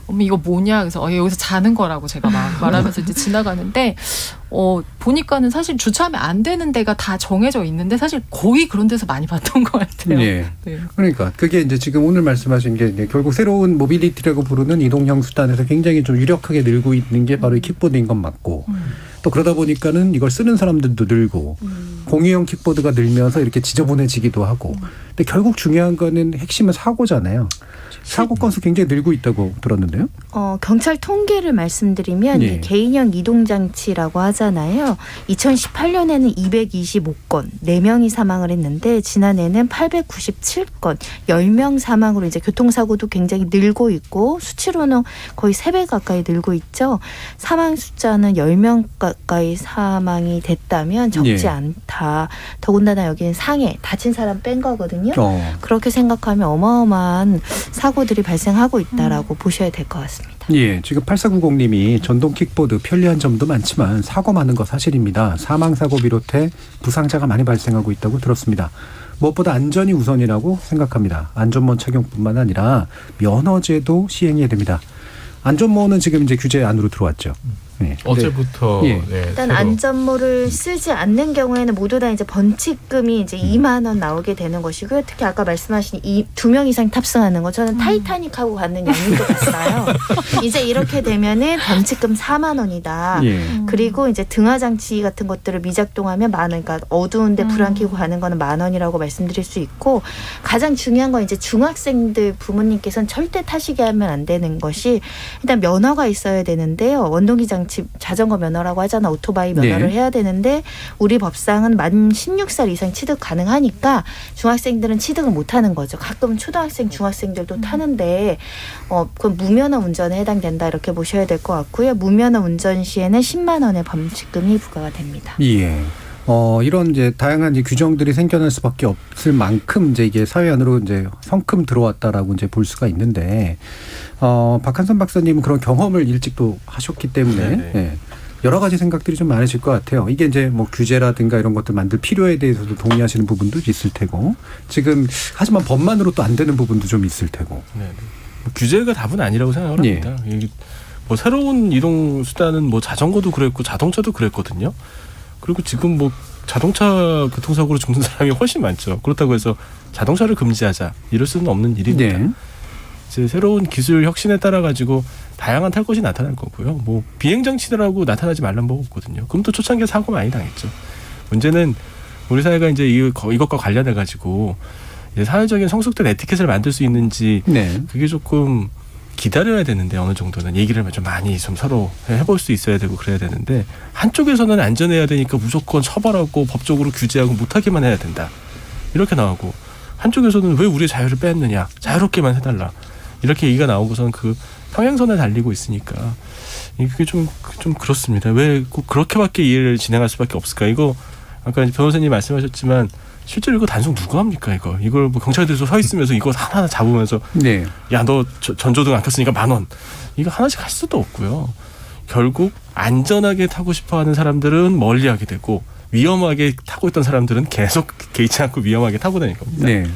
어머 이거 뭐냐 그래서 여기서 자는 거라고 제가 막 말하면서 이제 지나가는데 보니까는 사실 주차하면 안 되는 데가 다 정해져 있는데 사실 거의 그런 데서 많이 봤던 것 같아요. 네. 그러니까 그게 이제 지금 오늘 말씀하신 게 이제 결국 새로운 모빌리티라고 부르는 이동형 수단에서 굉장히 좀 유력하게 늘고 있는 게 바로 이 킥보드인 건 맞고 또 그러다 보니까는 이걸 쓰는 사람들도 늘고 공유형 킥보드가 늘면서 이렇게 지저분해지기도 하고 근데 결국 중요한 거는 핵심은 사고잖아요. 사고 건수 굉장히 늘고 있다고 들었는데요. 경찰 통계를 말씀드리면 이 개인형 이동장치라고 하잖아요. 2018년에는 225건, 4명이 사망을 했는데 지난해는 897건, 10명 사망으로 이제 교통사고도 굉장히 늘고 있고 수치로는 거의 3배 가까이 늘고 있죠. 사망 숫자는 10명 가까이 사망이 됐다면 적지 않다. 더군다나 여기는 상해, 다친 사람 뺀 거거든요. 그렇게 생각하면 어마어마한 사고들이 발생하고 있다라고 보셔야 될 것 같습니다. 지금 8490님이 전동 킥보드 편리한 점도 많지만 사고 많은 거 사실입니다. 사망사고 비롯해 부상자가 많이 발생하고 있다고 들었습니다. 무엇보다 안전이 우선이라고 생각합니다. 안전모 착용뿐만 아니라 면허제도 시행해야 됩니다. 안전모는 지금 이제 규제 안으로 들어왔죠. 어제부터 일단 안전모를 쓰지 않는 경우에는 모두 다 이제 벌칙금이 이제 2만 원 나오게 되는 것이고요. 특히 아까 말씀하신 2명 이상 탑승하는 거 저는 타이타닉하고 갔는 연인도 봤어요. 이제 이렇게 되면은 벌칙금 4만 원이다. 그리고 이제 등화 장치 같은 것들을 미작동하면 만 원. 그러니까 어두운데 불 안 켜고 가는 거는 만 원이라고 말씀드릴 수 있고 가장 중요한 건 이제 중학생들 부모님께서는 절대 타시게 하면 안 되는 것이 일단 면허가 있어야 되는데요. 원동기 장치 자전거 면허라고 하잖아. 오토바이 면허를 해야 되는데 우리 법상은 만 16살 이상 취득 가능하니까 중학생들은 취득을 못하는 거죠. 가끔 초등학생, 중학생들도 타는데 그건 무면허 운전에 해당된다 이렇게 보셔야 될 것 같고요. 무면허 운전 시에는 10만 원의 범칙금이 부과가 됩니다. 이런 이제 다양한 이제 규정들이 생겨날 수밖에 없을 만큼 이제 이게 사회 안으로 이제 성큼 들어왔다라고 이제 볼 수가 있는데 박한선 박사님은 그런 경험을 일찍 또 하셨기 때문에 여러 가지 생각들이 좀 많으실 것 같아요. 이게 이제 뭐 규제라든가 이런 것들 만들 필요에 대해서도 동의하시는 부분도 있을 테고 지금 하지만 법만으로 또 안 되는 부분도 좀 있을 테고. 규제가 답은 아니라고 생각을 합니다. 뭐 새로운 이동 수단은 뭐 자전거도 그랬고 자동차도 그랬거든요. 그리고 지금 뭐 자동차 교통사고로 죽는 사람이 훨씬 많죠. 그렇다고 해서 자동차를 금지하자 이럴 수는 없는 일입니다. 이제 새로운 기술 혁신에 따라 가지고 다양한 탈 것이 나타날 거고요. 뭐 비행장치라고 나타나지 말란 법 없거든요. 그럼 또 초창기에 사고 많이 당했죠. 문제는 우리 사회가 이제 이것과 관련해 가지고 이제 사회적인 성숙된 에티켓을 만들 수 있는지 그게 조금 기다려야 되는데 어느 정도는 얘기를 좀 많이 좀 서로 해볼 수 있어야 되고 그래야 되는데 한쪽에서는 안전해야 되니까 무조건 처벌하고 법적으로 규제하고 못하게만 해야 된다 이렇게 나오고 한쪽에서는 왜 우리의 자유를 뺐느냐 자유롭게만 해달라 이렇게 얘기가 나오고선 그 평행선에 달리고 있으니까 이게 좀 그렇습니다. 왜 꼭 그렇게밖에 일을 진행할 수밖에 없을까? 이거 아까 변호사님 말씀하셨지만 실제로 이거 단속 누가 합니까? 이걸 뭐 경찰들에서 서 있으면서 이거 하나하나 잡으면서 네. 야, 너 전조등 안 켰으니까 10,000원. 이거 하나씩 할 수도 없고요. 결국 안전하게 타고 싶어하는 사람들은 멀리하게 되고 위험하게 타고 있던 사람들은 계속 개의치 않고 위험하게 타고 다닐 겁니다. 네.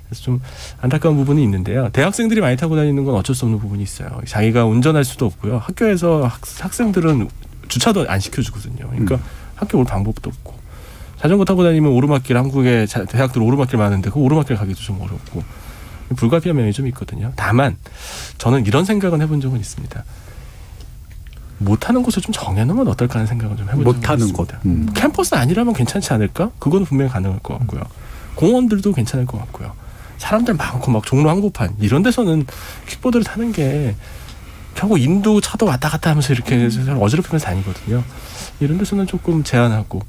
그래서 좀 안타까운 부분이 있는데요. 대학생들이 많이 타고 다니는 건 어쩔 수 없는 부분이 있어요. 자기가 운전할 수도 없고요. 학교에서 학생들은 주차도 안 시켜주거든요. 그러니까 학교 올 방법도 없고. 자전거 타고 다니면 오르막길, 한국에 대학들 오르막길 많은데 그 오르막길 가기도 좀 어렵고 불가피한 면이 좀 있거든요. 다만 저는 이런 생각은 해본 적은 있습니다. 못하는 곳을 좀 정해놓으면 어떨까 하는 생각을 좀 해본 적은 있습니다. 캠퍼스 아니라면 괜찮지 않을까? 그건 분명히 가능할 것 같고요. 공원들도 괜찮을 것 같고요. 사람들 많고 막 종로 한복판 이런 데서는 킥보드를 타는 게 결국 인도 차도 왔다 갔다 하면서 이렇게 어지럽히면서 다니거든요. 이런 데서는 조금 제한하고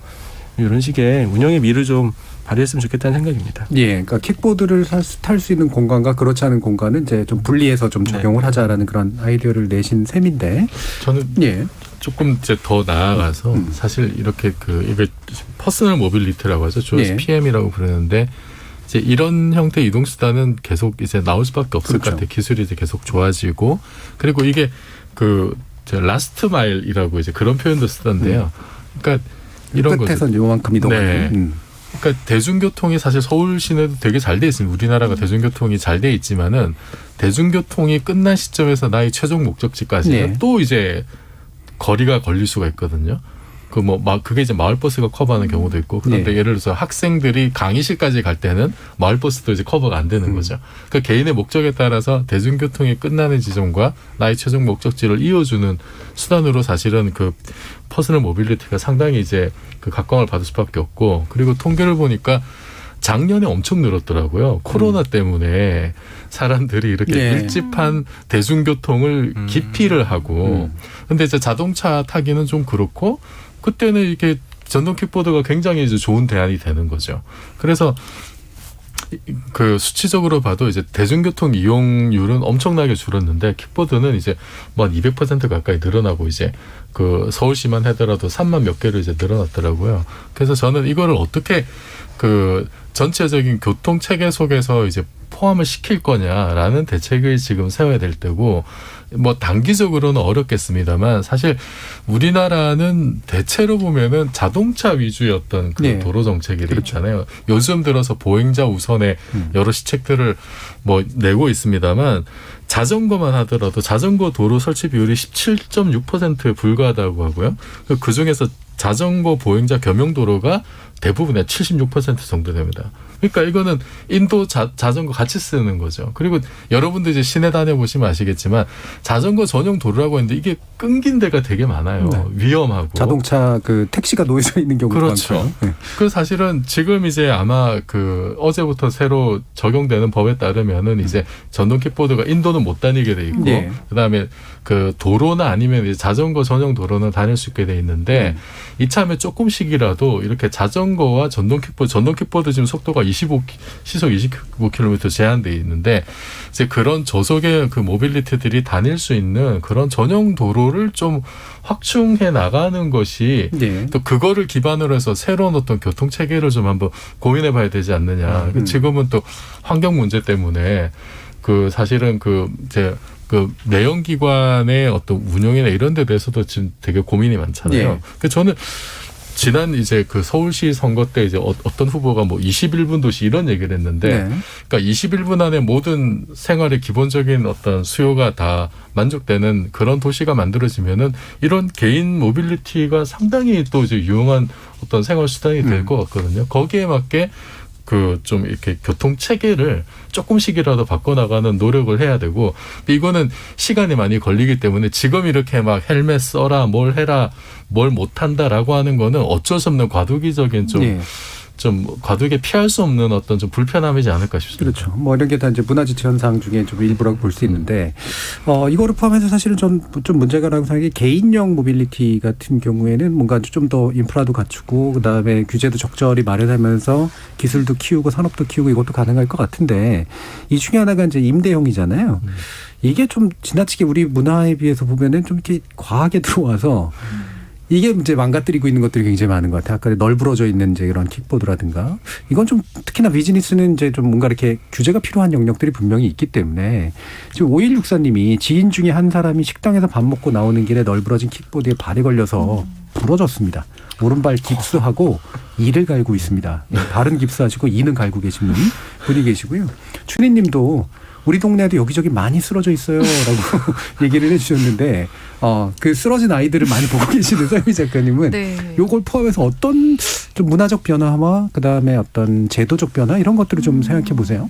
이런 식의 운영의 미를 좀 발휘했으면 좋겠다는 생각입니다. 예, 그러니까 킥보드를 탈 수 있는 공간과 그렇지 않은 공간은 이제 좀 분리해서 좀 적용을 하자라는 그런 아이디어를 내신 셈인데 저는 조금 이제 더 나아가서 사실 이렇게 이게 퍼스널 모빌리티라고 하죠. 조스 PM이라고 부르는데 이제 이런 형태의 이동 수단은 계속 이제 나올 수밖에 없을 것 같아요. 기술이 이제 계속 좋아지고 그리고 이게 라스트 마일이라고 이제 그런 표현도 쓰던데요. 그러니까 이런 거죠. 끝에서 요만큼 이동하는. 그러니까 대중교통이 사실 서울 시내도 되게 잘 돼 있습니다. 우리나라가 대중교통이 잘 돼 있지만은 대중교통이 끝난 시점에서 나의 최종 목적지까지는 또 이제 거리가 걸릴 수가 있거든요. 그게 이제 마을버스가 커버하는 경우도 있고 그런데 예를 들어서 학생들이 강의실까지 갈 때는 마을버스도 이제 커버가 안 되는 거죠. 그 개인의 목적에 따라서 대중교통이 끝나는 지점과 나의 최종 목적지를 이어주는 수단으로 사실은 그 퍼스널 모빌리티가 상당히 이제 그 각광을 받을 수밖에 없고 그리고 통계를 보니까 작년에 엄청 늘었더라고요. 코로나 때문에 사람들이 이렇게 밀집한 대중교통을 기피를 하고 근데 이제 자동차 타기는 좀 그렇고 그때는 이게 전동 킥보드가 굉장히 이제 좋은 대안이 되는 거죠. 그래서 그 수치적으로 봐도 이제 대중교통 이용률은 엄청나게 줄었는데 킥보드는 이제 뭐 한 200% 가까이 늘어나고 이제 그 서울시만 하더라도 3만 몇 개를 이제 늘어났더라고요. 그래서 저는 이거를 어떻게 그 전체적인 교통 체계 속에서 이제 포함을 시킬 거냐라는 대책을 지금 세워야 될 때고 뭐 단기적으로는 어렵겠습니다만 사실 우리나라는 대체로 보면은 자동차 위주의 어떤 그 도로 정책이 있잖아요. 요즘 들어서 보행자 우선의 여러 시책들을 뭐 내고 있습니다만 자전거만 하더라도 자전거 도로 설치 비율이 17.6%에 불과하다고 하고요. 그 중에서 자전거 보행자 겸용 도로가 대부분의 76% 정도 됩니다. 그러니까 이거는 인도 자전거 같이 쓰는 거죠. 그리고 여러분들 이제 시내 다녀보시면 아시겠지만 자전거 전용 도로라고 했는데 이게 끊긴 데가 되게 많아요. 위험하고. 자동차 택시가 놓여져 있는 경우도 그렇죠. 많고요. 그 사실은 지금 이제 아마 어제부터 새로 적용되는 법에 따르면은 이제 전동 킥보드가 인도는 못 다니게 돼 있고 그다음에 그 도로나 아니면 이제 자전거 전용 도로는 다닐 수 있게 돼 있는데 이참에 조금씩이라도 이렇게 자전거와 전동 킥보드 지금 속도가 시속 25km 제한돼 있는데 이제 그런 저속의 그 모빌리티들이 다닐 수 있는 그런 전용 도로를 좀 확충해 나가는 것이 또 그거를 기반으로 해서 새로운 어떤 교통 체계를 좀 한번 고민해 봐야 되지 않느냐. 지금은 또 환경 문제 때문에 사실은 이제 내연기관의 어떤 운영이나 이런 데 대해서도 지금 되게 고민이 많잖아요. 그래서 저는 지난 이제 서울시 선거 때 이제 어떤 후보가 뭐 21분 도시 이런 얘기를 했는데 그러니까 21분 안에 모든 생활의 기본적인 어떤 수요가 다 만족되는 그런 도시가 만들어지면은 이런 개인 모빌리티가 상당히 또 이제 유용한 어떤 생활 수단이 될 것 같거든요. 거기에 맞게 좀 이렇게 교통 체계를 조금씩이라도 바꿔나가는 노력을 해야 되고 이거는 시간이 많이 걸리기 때문에 지금 이렇게 막 헬멧 써라 뭘 해라 뭘 못한다라고 하는 거는 어쩔 수 없는 과도기적인 좀 좀 과도하게 피할 수 없는 어떤 좀 불편함이지 않을까 싶습니다. 그렇죠. 뭐 이런 게 다 이제 문화재치 현상 중에 좀 일부라고 볼 수 있는데, 이거를 포함해서 사실은 좀 문제가라고 생각하는 게 개인용 모빌리티 같은 경우에는 뭔가 좀 더 인프라도 갖추고 그다음에 규제도 적절히 마련하면서 기술도 키우고 산업도 키우고 이것도 가능할 것 같은데, 이 중에 하나가 이제 임대형이잖아요. 이게 좀 지나치게 우리 문화에 비해서 보면은 좀 이렇게 과하게 들어와서 이게 이제 망가뜨리고 있는 것들이 굉장히 많은 것 같아요. 아까 널브러져 있는 이제 이런 킥보드라든가, 이건 좀 특히나 비즈니스는 이제 좀 뭔가 이렇게 규제가 필요한 영역들이 분명히 있기 때문에, 지금 5164님이 지인 중에 한 사람이 식당에서 밥 먹고 나오는 길에 널브러진 킥보드에 발이 걸려서 부러졌습니다. 오른발 깁스하고 이를 갈고 있습니다. 발은 깁스하시고 이는 갈고 계신 분이 계시고요. 춘희님도 우리 동네에도 여기저기 많이 쓰러져 있어요 라고 얘기를 해주셨는데, 그 쓰러진 아이들을 많이 보고 계시는 서유미 작가님은 네. 요걸 포함해서 어떤 좀 문화적 변화와 그다음에 어떤 제도적 변화 이런 것들을 좀 생각해 보세요.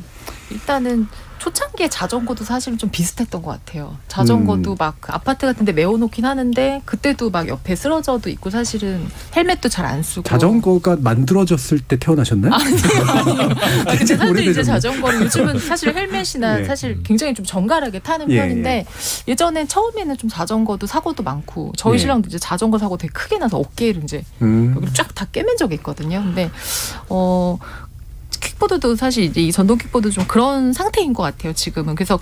일단은 초창기에 자전거도 사실은 좀 비슷했던 것 같아요. 자전거도 막 아파트 같은 데 메워놓긴 하는데 그때도 막 옆에 쓰러져도 있고 사실은 헬멧도 잘 안 쓰고. 자전거가 만들어졌을 때 태어나셨나요? 아니요. 근데 사람들이 이제 자전거를 요즘은 사실 헬멧이나 예. 사실 굉장히 좀 정갈하게 타는 예, 편인데, 예전엔 처음에는 좀 자전거도 사고도 많고 저희 예. 신랑도 이제 자전거 사고 되게 크게 나서 어깨를 이제 여기를 쫙 다 꿰맨 적이 있거든요. 근데 킥보드도 사실 이제 이 전동 킥보드 좀 그런 상태인 것 같아요, 지금은. 그래서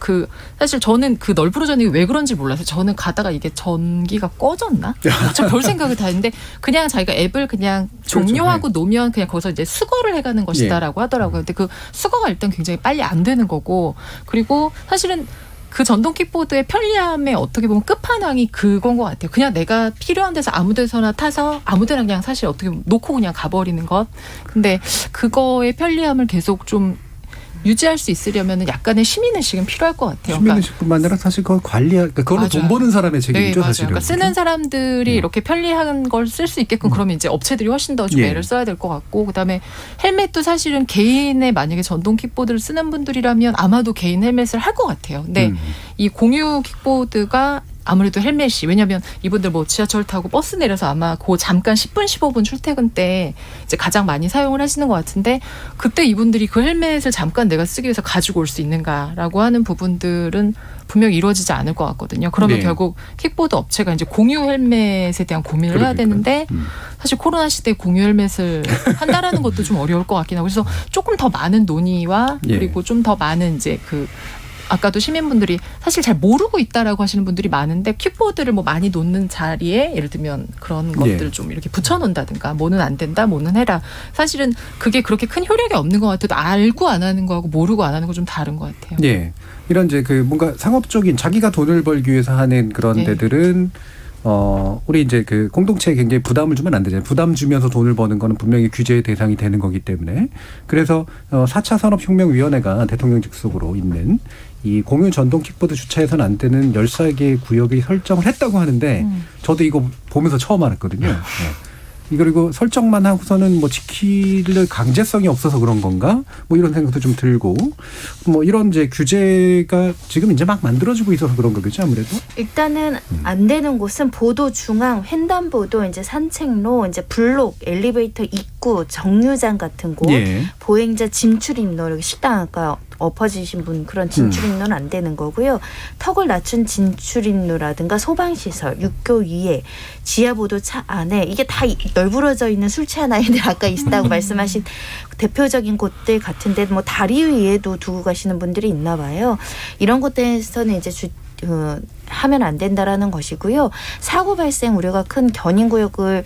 사실 저는 그 널브러져는 게 왜 그런지 몰라서 저는 가다가 이게 전기가 꺼졌나? 저 별 생각을 다 했는데 그냥 자기가 앱을 그냥 종료하고 놓으면 그냥 거기서 이제 수거를 해가는 것이다라고 하더라고요. 근데 그 수거가 일단 굉장히 빨리 안 되는 거고, 그리고 사실은 그 전동 킥보드의 편리함에 어떻게 보면 끝판왕이 그건 것 같아요. 그냥 내가 필요한 데서 아무 데서나 타서 아무 데나 그냥 사실 어떻게 보면 놓고 그냥 가버리는 것. 근데 그거의 편리함을 계속 좀 유지할 수 있으려면 약간의 시민의식은 필요할 것 같아요. 시민의식뿐만 아니라 사실 그걸 그걸로 돈 버는 사람의 책임이죠, 네, 사실은. 그러니까 쓰는 사람들이 이렇게 편리한 걸 쓸 수 있게끔 그러면 이제 업체들이 훨씬 더 좀 애를 써야 될 것 같고, 그다음에 헬멧도 사실은 개인의 만약에 전동 킥보드를 쓰는 분들이라면 아마도 개인 헬멧을 할 것 같아요. 근데 이 공유 킥보드가 아무래도 헬멧이, 왜냐하면 이분들 뭐 지하철 타고 버스 내려서 아마 그 잠깐 10분 15분 출퇴근 때 이제 가장 많이 사용을 하시는 것 같은데, 그때 이분들이 그 헬멧을 잠깐 내가 쓰기 위해서 가지고 올 수 있는가라고 하는 부분들은 분명히 이루어지지 않을 것 같거든요. 그러면 결국 킥보드 업체가 이제 공유 헬멧에 대한 고민을 해야 되는데, 사실 코로나 시대에 공유 헬멧을 한다라는 것도 좀 어려울 것 같긴 하고, 그래서 조금 더 많은 논의와 그리고 좀 더 많은 이제 아까도 시민분들이 사실 잘 모르고 있다라고 하시는 분들이 많은데, 킥보드를 뭐 많이 놓는 자리에 예를 들면 그런 것들을 좀 이렇게 붙여놓는다든가, 뭐는 안 된다, 뭐는 해라. 사실은 그게 그렇게 큰 효력이 없는 것 같아도 알고 안 하는 거하고 모르고 안 하는 거 좀 다른 것 같아요. 예. 이런 이제 뭔가 상업적인 자기가 돈을 벌기 위해서 하는 그런 데들은 우리 이제 공동체에 굉장히 부담을 주면 안 되잖아요. 부담 주면서 돈을 버는 거는 분명히 규제의 대상이 되는 거기 때문에. 그래서 4차 산업혁명위원회가 대통령 직속으로 있는 이 공유 전동 킥보드 주차해서는 안 되는 14개의 구역이 설정을 했다고 하는데, 저도 이거 보면서 처음 알았거든요. 네. 그리고 설정만 하고서는 뭐 지킬 강제성이 없어서 그런 건가? 뭐 이런 생각도 좀 들고, 뭐 이런 이제 규제가 지금 이제 막 만들어지고 있어서 그런 거겠죠, 아무래도? 일단은 안 되는 곳은 보도 중앙, 횡단보도, 이제 산책로, 이제 블록, 엘리베이터 입구, 정류장 같은 곳, 보행자 진출입로, 이렇게 식당 아까 엎어지신 분 그런 진출입로는 안 되는 거고요. 턱을 낮춘 진출입로라든가 소방시설, 육교 위에, 지하보도차 안에, 이게 다 널브러져 있는 술 취한 아이들 아까 있다고 말씀하신 대표적인 곳들 같은데, 뭐 다리 위에도 두고 가시는 분들이 있나 봐요. 이런 곳에서는 이제 하면 안 된다라는 것이고요. 사고 발생 우려가 큰 견인구역을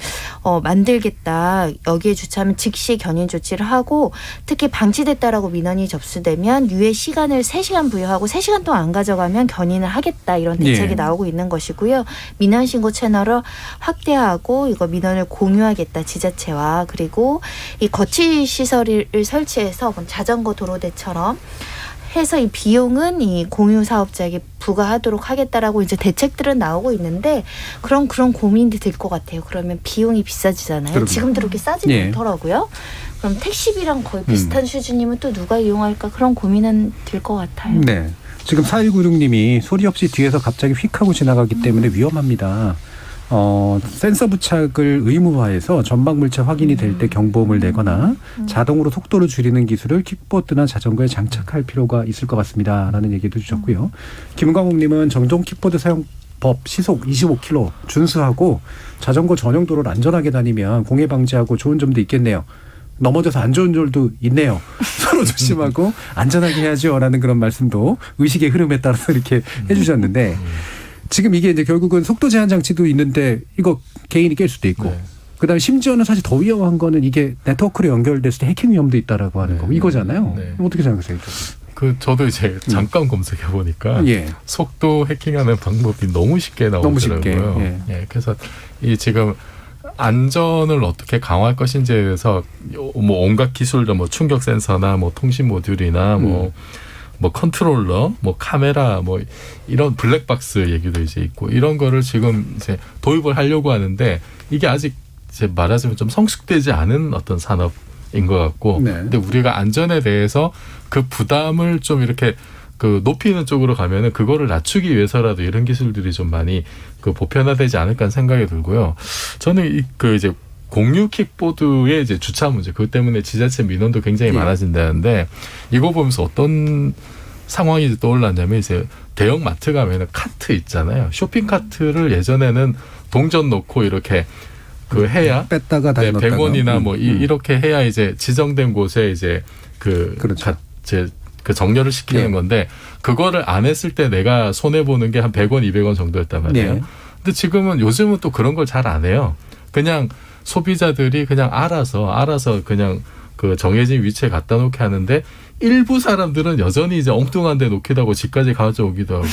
만들겠다. 여기에 주차하면 즉시 견인 조치를 하고, 특히 방치됐다라고 민원이 접수되면 유예 시간을 3시간 부여하고 3시간 동안 안 가져가면 견인을 하겠다. 이런 대책이 나오고 있는 것이고요. 민원 신고 채널을 확대하고 이거 민원을 공유하겠다, 지자체와. 그리고 이 거치 시설을 설치해서 자전거 도로대처럼 해서 이 비용은 이 공유 사업자에게 부과하도록 하겠다라고 이제 대책들은 나오고 있는데, 그런 고민이 들 것 같아요. 그러면 비용이 비싸지잖아요. 그럼요. 지금도 그렇게 싸지 않더라고요. 그럼 택시비랑 거의 비슷한 수준이면 또 누가 이용할까, 그런 고민은 들 것 같아요. 네. 지금 4196님이 소리 없이 뒤에서 갑자기 휙 하고 지나가기 때문에 위험합니다. 센서 부착을 의무화해서 전방 물체 확인이 될 때 경보음을 내거나 자동으로 속도를 줄이는 기술을 킥보드나 자전거에 장착할 필요가 있을 것 같습니다라는 얘기도 주셨고요. 김광욱님은 전동 킥보드 사용법 시속 25km 준수하고 자전거 전용 도로를 안전하게 다니면 공해 방지하고 좋은 점도 있겠네요. 넘어져서 안 좋은 점도 있네요. 서로 조심하고 안전하게 해야죠라는 그런 말씀도 의식의 흐름에 따라서 이렇게 해주셨는데 지금 이게 이제 결국은 속도 제한 장치도 있는데 이거 개인이 깰 수도 있고 그다음에 심지어는 사실 더 위험한 거는 이게 네트워크로 연결됐을 때 해킹 위험도 있다라고 하는 거고 이거잖아요. 어떻게 생각하세요? 저도 이제 잠깐 검색해 보니까 속도 해킹하는 방법이 너무 쉽게 나오더라고요. 너무 쉽게. 그래서 이 지금 안전을 어떻게 강화할 것인지에 대해서 뭐 온갖 기술도 뭐 충격 센서나 뭐 통신 모듈이나 뭐 컨트롤러, 뭐 카메라, 뭐 이런 블랙박스 얘기도 이제 있고 이런 거를 지금 이제 도입을 하려고 하는데 이게 아직 이제 말하자면 좀 성숙되지 않은 어떤 산업인 것 같고, 근데 우리가 안전에 대해서 그 부담을 좀 이렇게 그 높이는 쪽으로 가면은 그거를 낮추기 위해서라도 이런 기술들이 좀 많이 그 보편화되지 않을까 하는 생각이 들고요. 저는 그 이제 공유 킥보드의 이제 주차 문제, 그것 때문에 지자체 민원도 굉장히 많아진다는데 이거 보면서 어떤 상황이 떠올랐냐면 이제 대형 마트 가면은 카트 있잖아요. 쇼핑 카트를 예전에는 동전 놓고 이렇게 그 해야 뺐다가 다시 넣었다가 100원이나 뭐 이렇게 해야 이제 지정된 곳에 이제 그 정렬을 시키는 건데 그거를 안 했을 때 내가 손해 보는 게 한 100원, 200원 정도였단 말이에요. 근데 지금은 요즘은 또 그런 걸 잘 안 해요. 그냥 소비자들이 그냥 알아서 그냥 그 정해진 위치에 갖다 놓게 하는데 일부 사람들은 여전히 이제 엉뚱한 데 놓기도 하고 집까지 가져오기도 하고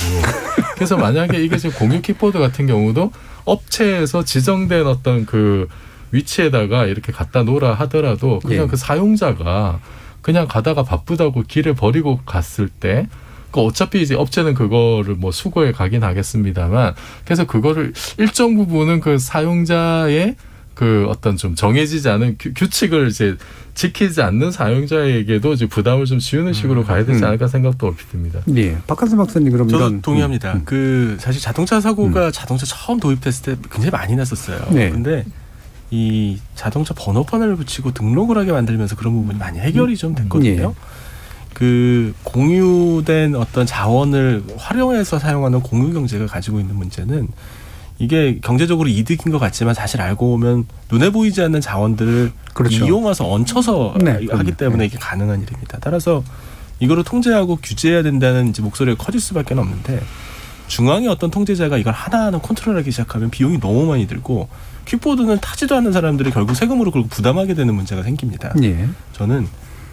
그래서 만약에 이게 지금 공유 킥보드 같은 경우도 업체에서 지정된 어떤 그 위치에다가 이렇게 갖다 놓으라 하더라도 그냥 그 사용자가 그냥 가다가 바쁘다고 길에 버리고 갔을 때 어차피 이제 업체는 그거를 뭐 수거해 가긴 하겠습니다만 그래서 그거를 일정 부분은 그 사용자의 그 어떤 좀 정해지지 않은 규칙을 이제 지키지 않는 사용자에게도 이제 부담을 좀 지우는 식으로 가야 되지 않을까 생각도 얼핏 듭니다. 네, 박한선 박사님 그럼 저도 이런 동의합니다. 그 사실 자동차 사고가 자동차 처음 도입됐을 때 굉장히 많이 났었어요. 근데 이 자동차 번호판을 붙이고 등록을 하게 만들면서 그런 부분이 많이 해결이 좀 됐거든요. 그 공유된 어떤 자원을 활용해서 사용하는 공유 경제가 가지고 있는 문제는 이게 경제적으로 이득인 것 같지만 사실 알고 보면 눈에 보이지 않는 자원들을 이용해서 얹혀서 하기 때문에 이게 가능한 일입니다. 따라서 이거를 통제하고 규제해야 된다는 이제 목소리가 커질 수밖에 없는데 중앙의 어떤 통제자가 이걸 하나하나 컨트롤하기 시작하면 비용이 너무 많이 들고 킥보드는 타지도 않는 사람들이 결국 세금으로 그걸 부담하게 되는 문제가 생깁니다. 저는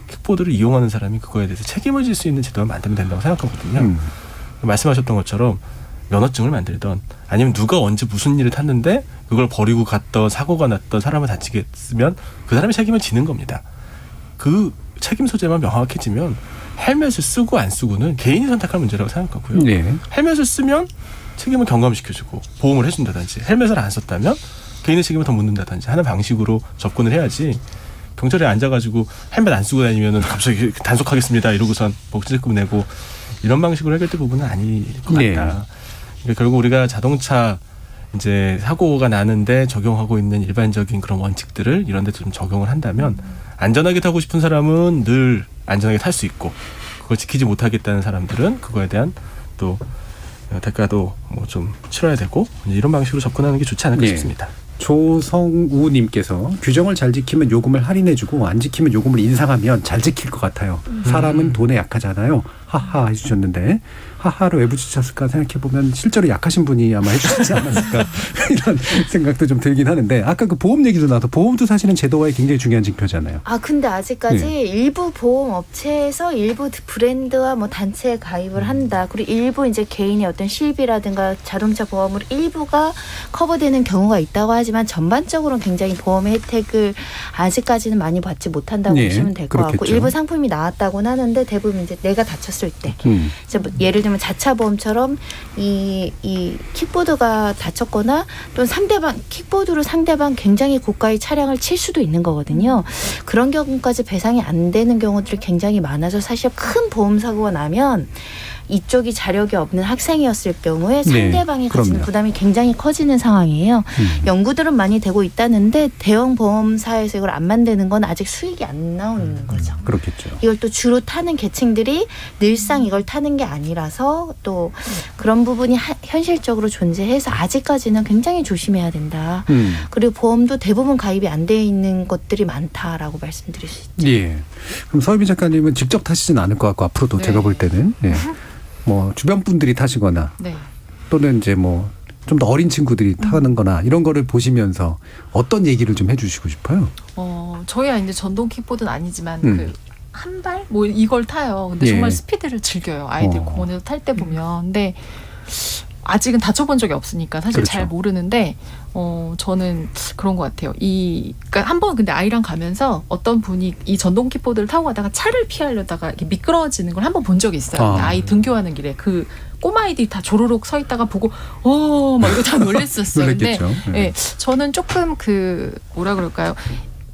킥보드를 이용하는 사람이 그거에 대해서 책임을 질 수 있는 제도를 만들면 된다고 생각하거든요. 말씀하셨던 것처럼 면허증을 만들던 아니면 누가 언제 무슨 일을 탔는데 그걸 버리고 갔던 사고가 났던 사람을 다치게 했으면 그 사람이 책임을 지는 겁니다. 그 책임 소재만 명확해지면 헬멧을 쓰고 안 쓰고는 개인이 선택할 문제라고 생각하고요. 헬멧을 쓰면 책임을 경감시켜주고 보험을 해준다든지 헬멧을 안 썼다면 개인의 책임을 더 묻는다든지 하는 방식으로 접근을 해야지 경찰에 앉아가지고 헬멧 안 쓰고 다니면은 갑자기 단속하겠습니다 이러고선 복지세금 내고 이런 방식으로 해결될 부분은 아닐 것 같다. 그러니까 결국 우리가 자동차 이제 사고가 나는데 적용하고 있는 일반적인 그런 원칙들을 이런 데 좀 적용을 한다면 안전하게 타고 싶은 사람은 늘 안전하게 탈 수 있고 그걸 지키지 못하겠다는 사람들은 그거에 대한 또 대가도 뭐 좀 치러야 되고 이런 방식으로 접근하는 게 좋지 않을까 싶습니다. 조성우님께서 규정을 잘 지키면 요금을 할인해주고 안 지키면 요금을 인상하면 잘 지킬 것 같아요. 사람은 돈에 약하잖아요. 하하 해주셨는데 하하를 왜 붙이셨을까 생각해보면 실제로 약하신 분이 아마 해주시지 않았을까 이런 생각도 좀 들긴 하는데 아까 그 보험 얘기도 나와서 보험도 사실은 제도화에 굉장히 중요한 징표잖아요. 근데 아직까지 일부 보험 업체에서 일부 브랜드와 뭐 단체에 가입을 한다. 그리고 일부 이제 개인의 어떤 실비라든가 자동차 보험으로 일부가 커버되는 경우가 있다고 하지만 전반적으로는 굉장히 보험의 혜택을 아직까지는 많이 받지 못한다고 보시면 될 것 같고 일부 상품이 나왔다고는 하는데 대부분 이제 내가 다쳤을 때 이제 뭐 예를 들면 자차 보험처럼 이 킥보드가 다쳤거나 또는 킥보드로 상대방 굉장히 고가의 차량을 칠 수도 있는 거거든요. 그런 경우까지 배상이 안 되는 경우들이 굉장히 많아서 사실 큰 보험 사고가 나면 이쪽이 자력이 없는 학생이었을 경우에 네, 상대방이 가지는 그럼요. 부담이 굉장히 커지는 상황이에요. 연구들은 많이 되고 있다는데 대형 보험사에서 이걸 안 만드는 건 아직 수익이 안 나오는 거죠. 그렇겠죠. 이걸 또 주로 타는 계층들이 늘상 이걸 타는 게 아니라서 또 그런 부분이 현실적으로 존재해서 아직까지는 굉장히 조심해야 된다. 그리고 보험도 대부분 가입이 안 돼 있는 것들이 많다라고 말씀드릴 수 있죠. 예. 그럼 서유미 작가님은 직접 타시지는 않을 것 같고 앞으로도 네. 제가 볼 때는 예. 뭐 주변 분들이 타시거나 네. 또는 이제 뭐 좀 더 어린 친구들이 타는 거나 이런 거를 보시면서 어떤 얘기를 좀 해주시고 싶어요? 저희야 이제 전동 킥보드는 아니지만 음. 한 발? 뭐 이걸 타요. 근데 예. 정말 스피드를 즐겨요. 아이들 공원에서 탈 때 보면. 근데 아직은 다쳐본 적이 없으니까 사실 그렇죠. 잘 모르는데 저는 그런 것 같아요. 그러니까 한번 근데 아이랑 가면서 어떤 분이 이 전동 킥보드를 타고 가다가 차를 피하려다가 이렇게 미끄러지는 걸 한번 본 적이 있어요. 근데 아이 등교하는 길에 그 꼬마아이들이 다 조로록 서 있다가 보고 막 이거 다 놀랬었어요. 근데 놀랬겠죠. 예, 저는 조금 뭐라 그럴까요?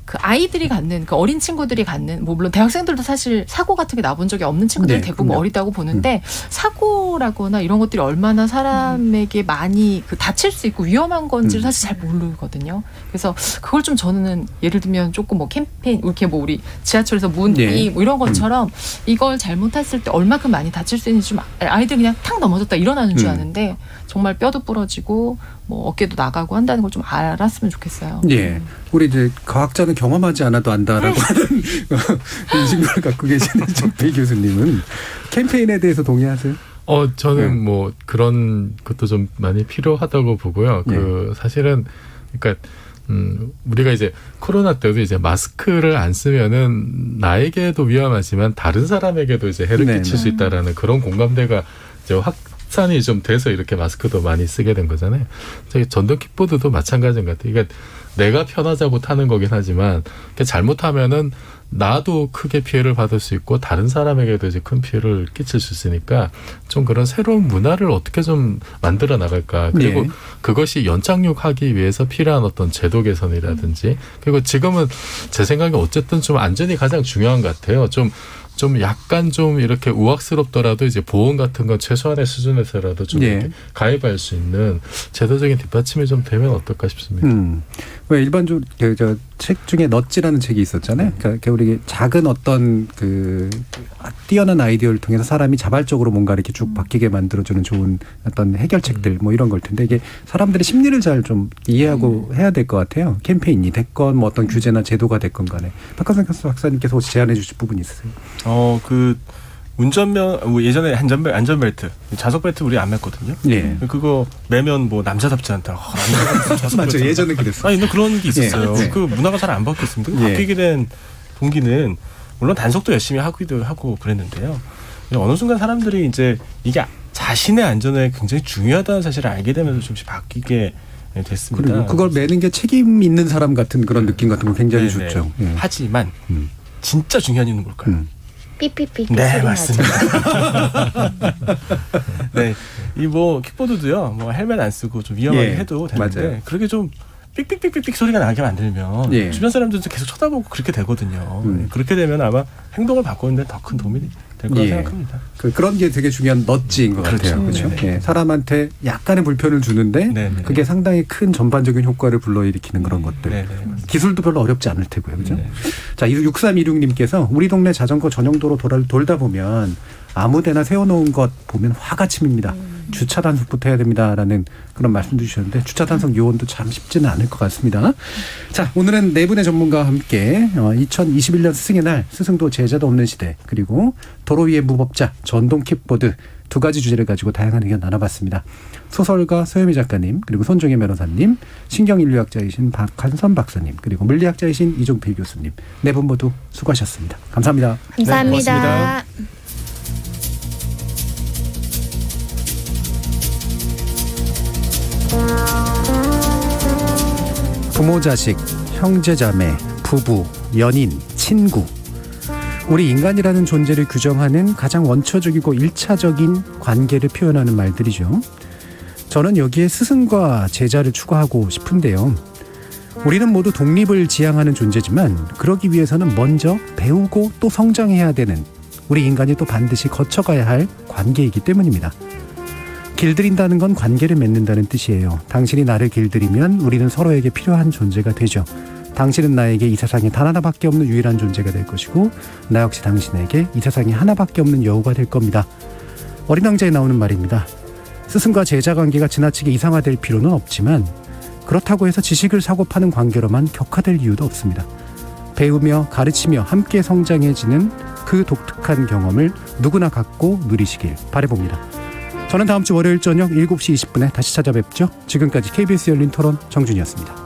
그 아이들이 갖는 그 어린 친구들이 갖는 뭐 물론 대학생들도 사실 사고 같은 게 나본 적이 없는 친구들 네, 대부분 그럼요. 어리다고 보는데 사고라거나 이런 것들이 얼마나 사람에게 많이 그 다칠 수 있고 위험한 건지를 사실 잘 모르거든요. 그래서 그걸 좀 저는 예를 들면 조금 뭐 캠페인 이렇게 뭐 우리 지하철에서 문비 네. 뭐 이런 것처럼 이걸 잘못했을 때 얼마큼 많이 다칠 수 있는지 좀 아이들 그냥 탁 넘어졌다 일어나는 줄 아는데 정말 뼈도 부러지고 뭐 어깨도 나가고 한다는 걸 좀 알았으면 좋겠어요. 예. 우리 이제 과학자는 경험하지 않아도 안다라고 하는 인식을 갖고 계시는 정배 교수님은 캠페인에 대해서 동의하세요? 저는 뭐 그런 것도 좀 많이 필요하다고 보고요. 사실은 그러니까 우리가 이제 코로나 때도 이제 마스크를 안 쓰면은 나에게도 위험하지만 다른 사람에게도 이제 해를 끼칠 수 있다라는 그런 공감대가 이제 확산이 좀 돼서 이렇게 마스크도 많이 쓰게 된 거잖아요. 저기 전동 킥보드도 마찬가지인 것 같아요. 그러니까 내가 편하자고 타는 거긴 하지만 잘못하면은 나도 크게 피해를 받을 수 있고 다른 사람에게도 이제 큰 피해를 끼칠 수 있으니까 좀 그런 새로운 문화를 어떻게 좀 만들어 나갈까. 그리고 네. 그것이 연착륙하기 위해서 필요한 어떤 제도 개선이라든지 그리고 지금은 제 생각에 어쨌든 좀 안전이 가장 중요한 것 같아요. 좀 약간 좀 이렇게 우악스럽더라도 이제 보험 같은 건 최소한의 수준에서라도 좀 이렇게 가입할 수 있는 제도적인 뒷받침이 좀 되면 어떨까 싶습니다. 왜 일반적으로 저 책 중에 넛지라는 책이 있었잖아요. 그러니까 우리 작은 어떤 그 뛰어난 아이디어를 통해서 사람이 자발적으로 뭔가 이렇게 쭉 바뀌게 만들어주는 좋은 어떤 해결책들 뭐 이런 걸 텐데 이게 사람들의 심리를 잘 좀 이해하고 해야 될 것 같아요. 캠페인이 됐건 뭐 어떤 규제나 제도가 됐건 간에. 박한선 박사님께서 혹시 제안해 주실 부분 있으세요? 운전면 예전에 안전벨트 자석벨트 우리 안 맸거든요. 예. 그거 매면 뭐 남자답지 않다. 맞죠. 예전에 그랬어. 아니 그런 게 있었어요. 예. 그 문화가 잘 안 바뀌었습니다. 예. 바뀌게 된 동기는 물론 단속도 열심히 하기도 하고 그랬는데요. 어느 순간 사람들이 이제 이게 자신의 안전에 굉장히 중요하다는 사실을 알게 되면서 좀씩 바뀌게 됐습니다. 그리고 그걸 매는 게 책임 있는 사람 같은 그런 느낌 같은 거 굉장히 네네. 좋죠. 예. 하지만 진짜 중요한 이유는 뭘까요? 삐삐삐. 네, 맞습니다. 네, 이 뭐 킥보드도요, 뭐 헬멧 안 쓰고 좀 위험하게 해도 되는데 맞아요. 그렇게 좀 삑삑삑삑 소리가 나게 만들면 주변 사람들도 계속 쳐다보고 그렇게 되거든요. 그렇게 되면 아마 행동을 바꾸는데 더 큰 도움이 될 거라고 생각합니다. 그런 게 되게 중요한 넛지인 것 같아요. 그렇죠? 예. 사람한테 약간의 불편을 주는데 그게 상당히 큰 전반적인 효과를 불러일으키는 그런 것들. 기술도 별로 어렵지 않을 테고요. 그죠? 자, 6326님께서 우리 동네 자전거 전용도로 돌다 보면 아무데나 세워놓은 것 보면 화가 치밉니다. 주차 단속부터 해야 됩니다라는 그런 말씀 주셨는데 주차 단속 요원도 참 쉽지는 않을 것 같습니다. 자, 오늘은 네 분의 전문가와 함께 2021년 스승의 날, 스승도 제자도 없는 시대, 그리고 도로 위의 무법자, 전동 킥보드 두 가지 주제를 가지고 다양한 의견 나눠봤습니다. 소설가 서유미 작가님, 그리고 손정혜 변호사님, 신경인류학자이신 박한선 박사님, 그리고 물리학자이신 이종필 교수님, 네 분 모두 수고하셨습니다. 감사합니다. 감사합니다. 네, 고맙습니다. 부모, 자식, 형제, 자매, 부부, 연인, 친구. 우리 인간이라는 존재를 규정하는 가장 원초적이고 일차적인 관계를 표현하는 말들이죠. 저는 여기에 스승과 제자를 추가하고 싶은데요. 우리는 모두 독립을 지향하는 존재지만 그러기 위해서는 먼저 배우고 또 성장해야 되는 우리 인간이 또 반드시 거쳐가야 할 관계이기 때문입니다. 길들인다는 건 관계를 맺는다는 뜻이에요. 당신이 나를 길들이면 우리는 서로에게 필요한 존재가 되죠. 당신은 나에게 이 세상에 단 하나밖에 없는 유일한 존재가 될 것이고 나 역시 당신에게 이 세상에 하나밖에 없는 여우가 될 겁니다. 어린 왕자에 나오는 말입니다. 스승과 제자 관계가 지나치게 이상화될 필요는 없지만 그렇다고 해서 지식을 사고 파는 관계로만 격화될 이유도 없습니다. 배우며 가르치며 함께 성장해지는 그 독특한 경험을 누구나 갖고 누리시길 바라봅니다. 저는 다음 주 월요일 저녁 7시 20분에 다시 찾아뵙죠. 지금까지 KBS 열린 토론 정준이었습니다.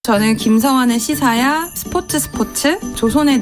저는 김성환의 시사야 스포츠 조선의